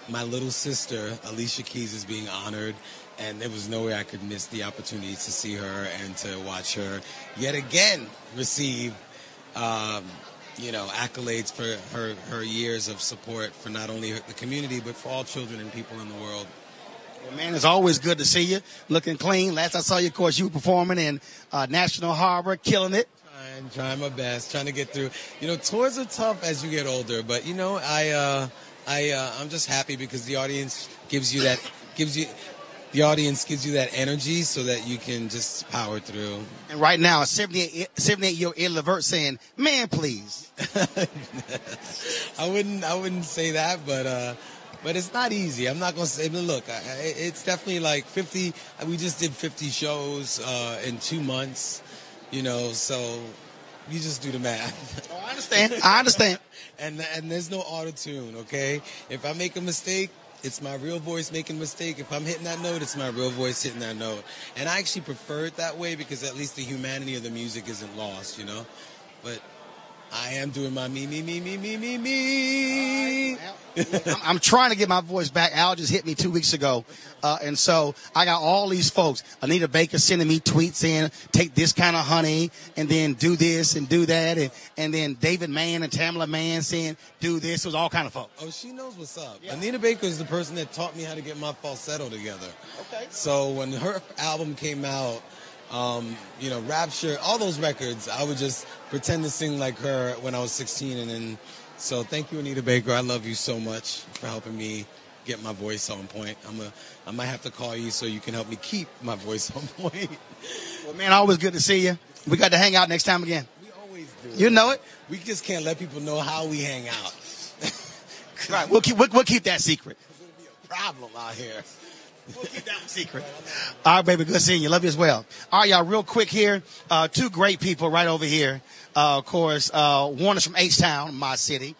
my little sister, Alicia Keys, is being honored. And there was no way I could miss the opportunity to see her and to watch her yet again receive, you know, accolades for her years of support for not only the community, but for all children and people in the world. Well, man, it's always good to see you. Looking clean. Last I saw you, of course, you were performing in National Harbor, killing it. Trying my best, trying to get through. You know, tours are tough as you get older, but you know, I'm just happy because the audience gives you that energy so that you can just power through. And right now, a 78-year-old Ed Levert saying, "Man, please." I wouldn't say that, but it's not easy. I'm not gonna say. Look, it's definitely like 50. We just did 50 shows in 2 months. You know, so. You just do the math. Oh, I understand. And there's no auto-tune, okay? If I make a mistake, it's my real voice making a mistake. If I'm hitting that note, it's my real voice hitting that note. And I actually prefer it that way because at least the humanity of the music isn't lost, you know? But I am doing my me. I'm trying to get my voice back. Al just hit me 2 weeks ago. And so I got all these folks. Anita Baker sending me tweets saying, take this kind of honey and then do this and do that. And then David Mann and Tamala Mann saying, do this. It was all kind of folks. Oh, she knows what's up. Yeah. Anita Baker is the person that taught me how to get my falsetto together. Okay. So when her album came out, you know, Rapture, all those records, I would just pretend to sing like her when I was 16. And then, so thank you, Anita Baker. I love you so much for helping me get my voice on point. I might have to call you so you can help me keep my voice on point. Well, man, always good to see you. We got to hang out next time again. We always do. You know it. We just can't let people know how we hang out. Right. We'll keep that secret. It'll be a problem out here. We'll keep that one secret. All right, baby. Good seeing you. Love you as well. All right, y'all. Real quick here. Two great people right over here. Of course, one is from H-Town, my city.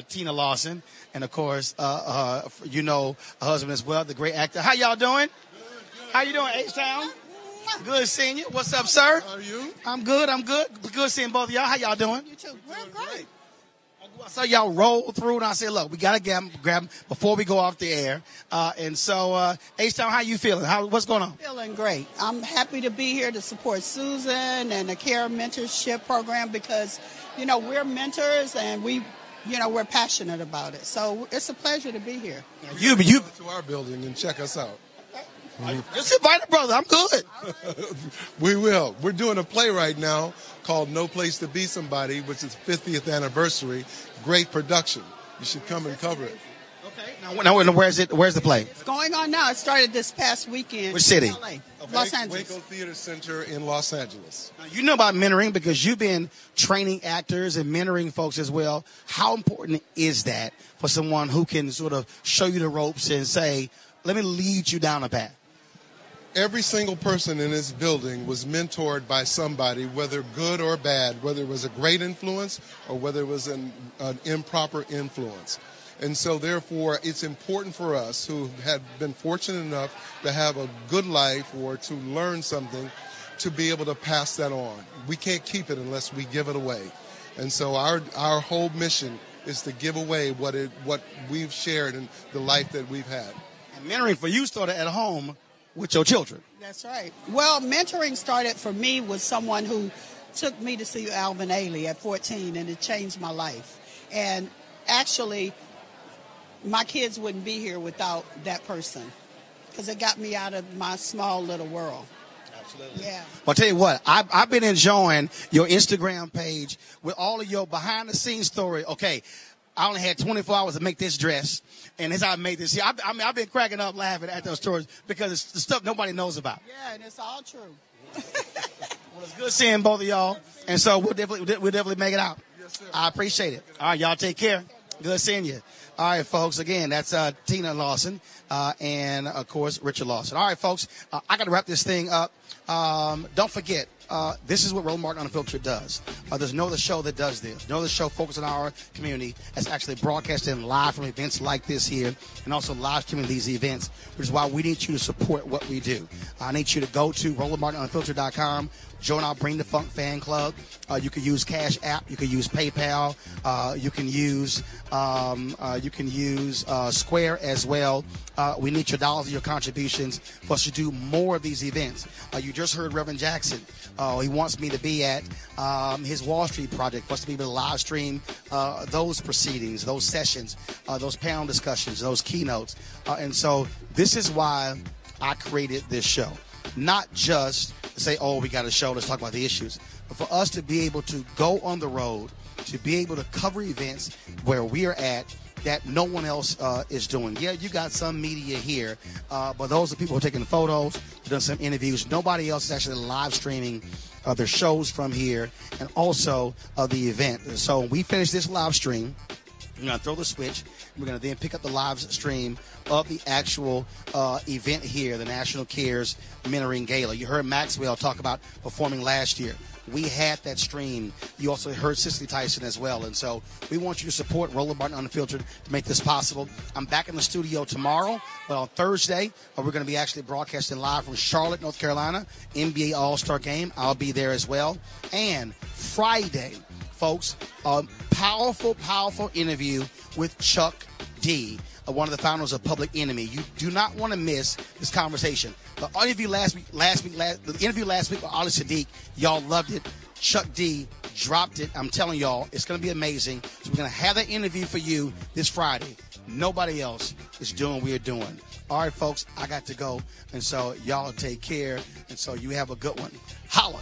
Tina Lawson. And, of course, you know, her husband as well, the great actor. How y'all doing? Good. How you doing, H-Town? Good seeing you. What's up, sir? How are you? I'm good. Good seeing both of y'all. How y'all doing? You too. We're great. I saw y'all roll through, and I said, look, we got to grab them before we go off the air. And so, H-Town, how you feeling? What's going on? Feeling great. I'm happy to be here to support Susan and the CARE mentorship program because, you know, we're mentors and we're passionate about it. So it's a pleasure to be here. You to our building and check us out. Just invite a brother. I'm good. We will. We're doing a play right now called No Place to Be Somebody, which is 50th anniversary. Great production. You should come and cover it. Okay. Now where's the play? It's going on now. It started this past weekend. Which city? In LA. Los Angeles. Waco Theater Center in Los Angeles. Now, you know about mentoring because you've been training actors and mentoring folks as well. How important is that for someone who can sort of show you the ropes and say, let me lead you down a path? Every single person in this building was mentored by somebody, whether good or bad, whether it was a great influence or whether it was an improper influence. And so, therefore, it's important for us who have been fortunate enough to have a good life or to learn something to be able to pass that on. We can't keep it unless we give it away. And so our whole mission is to give away what we've shared in the life that we've had. And mentoring for you started at home with your children. That's right. Well, mentoring started for me with someone who took me to see Alvin Ailey at 14, and it changed my life. And actually, my kids wouldn't be here without that person because it got me out of my small little world. Absolutely. Yeah. Well, I'll tell you what, I've been enjoying your Instagram page with all of your behind-the-scenes story. Okay, I only had 24 hours to make this dress, and this is how I made this. I've been cracking up laughing at those stories because it's the stuff nobody knows about. Yeah, and it's all true. Well, it's good seeing both of y'all, and so we'll definitely make it out. Yes, sir. I appreciate it. All right, y'all take care. Good seeing you. All right, folks, again, that's Tina Lawson and, of course, Richard Lawson. All right, folks, I got to wrap this thing up. Don't forget, this is what Roland Martin Unfiltered does. There's no other show that does this. No other show focused on our community that's actually broadcasting live from events like this here and also live streaming these events, which is why we need you to support what we do. I need you to go to RolandMartinUnfiltered.com. join our Bring the Funk fan club. You can use Cash App. You can use PayPal. You can use Square as well. We need your dollars and your contributions for us to do more of these events. You just heard Reverend Jackson. He wants me to be at his Wall Street project, wants to be able to live stream those proceedings, those sessions, those panel discussions, those keynotes. And so this is why I created this show. Not just to say, oh, we got a show, let's talk about the issues. But for us to be able to go on the road, to be able to cover events where we are at that no one else is doing. Yeah, you got some media here, but those are people who are taking photos, who've done some interviews. Nobody else is actually live streaming their shows from here and also the event. So when we finish this live stream, we're going to throw the switch. We're going to then pick up the live stream of the actual event here, the National Cares Mentoring Gala. You heard Maxwell talk about performing last year. We had that stream. You also heard Cicely Tyson as well. And so we want you to support Roland Martin Unfiltered to make this possible. I'm back in the studio tomorrow, but on Thursday, we're going to be actually broadcasting live from Charlotte, North Carolina, NBA All-Star Game. I'll be there as well. And Friday, folks, a powerful, powerful interview with Chuck D, one of the founders of Public Enemy. You do not want to miss this conversation. The interview last week with Ali Sadiq, y'all loved it. Chuck D dropped it. I'm telling y'all, it's going to be amazing. So we're going to have that interview for you this Friday. Nobody else is doing what we're doing. All right, folks, I got to go. And so y'all take care. And so you have a good one. Holla.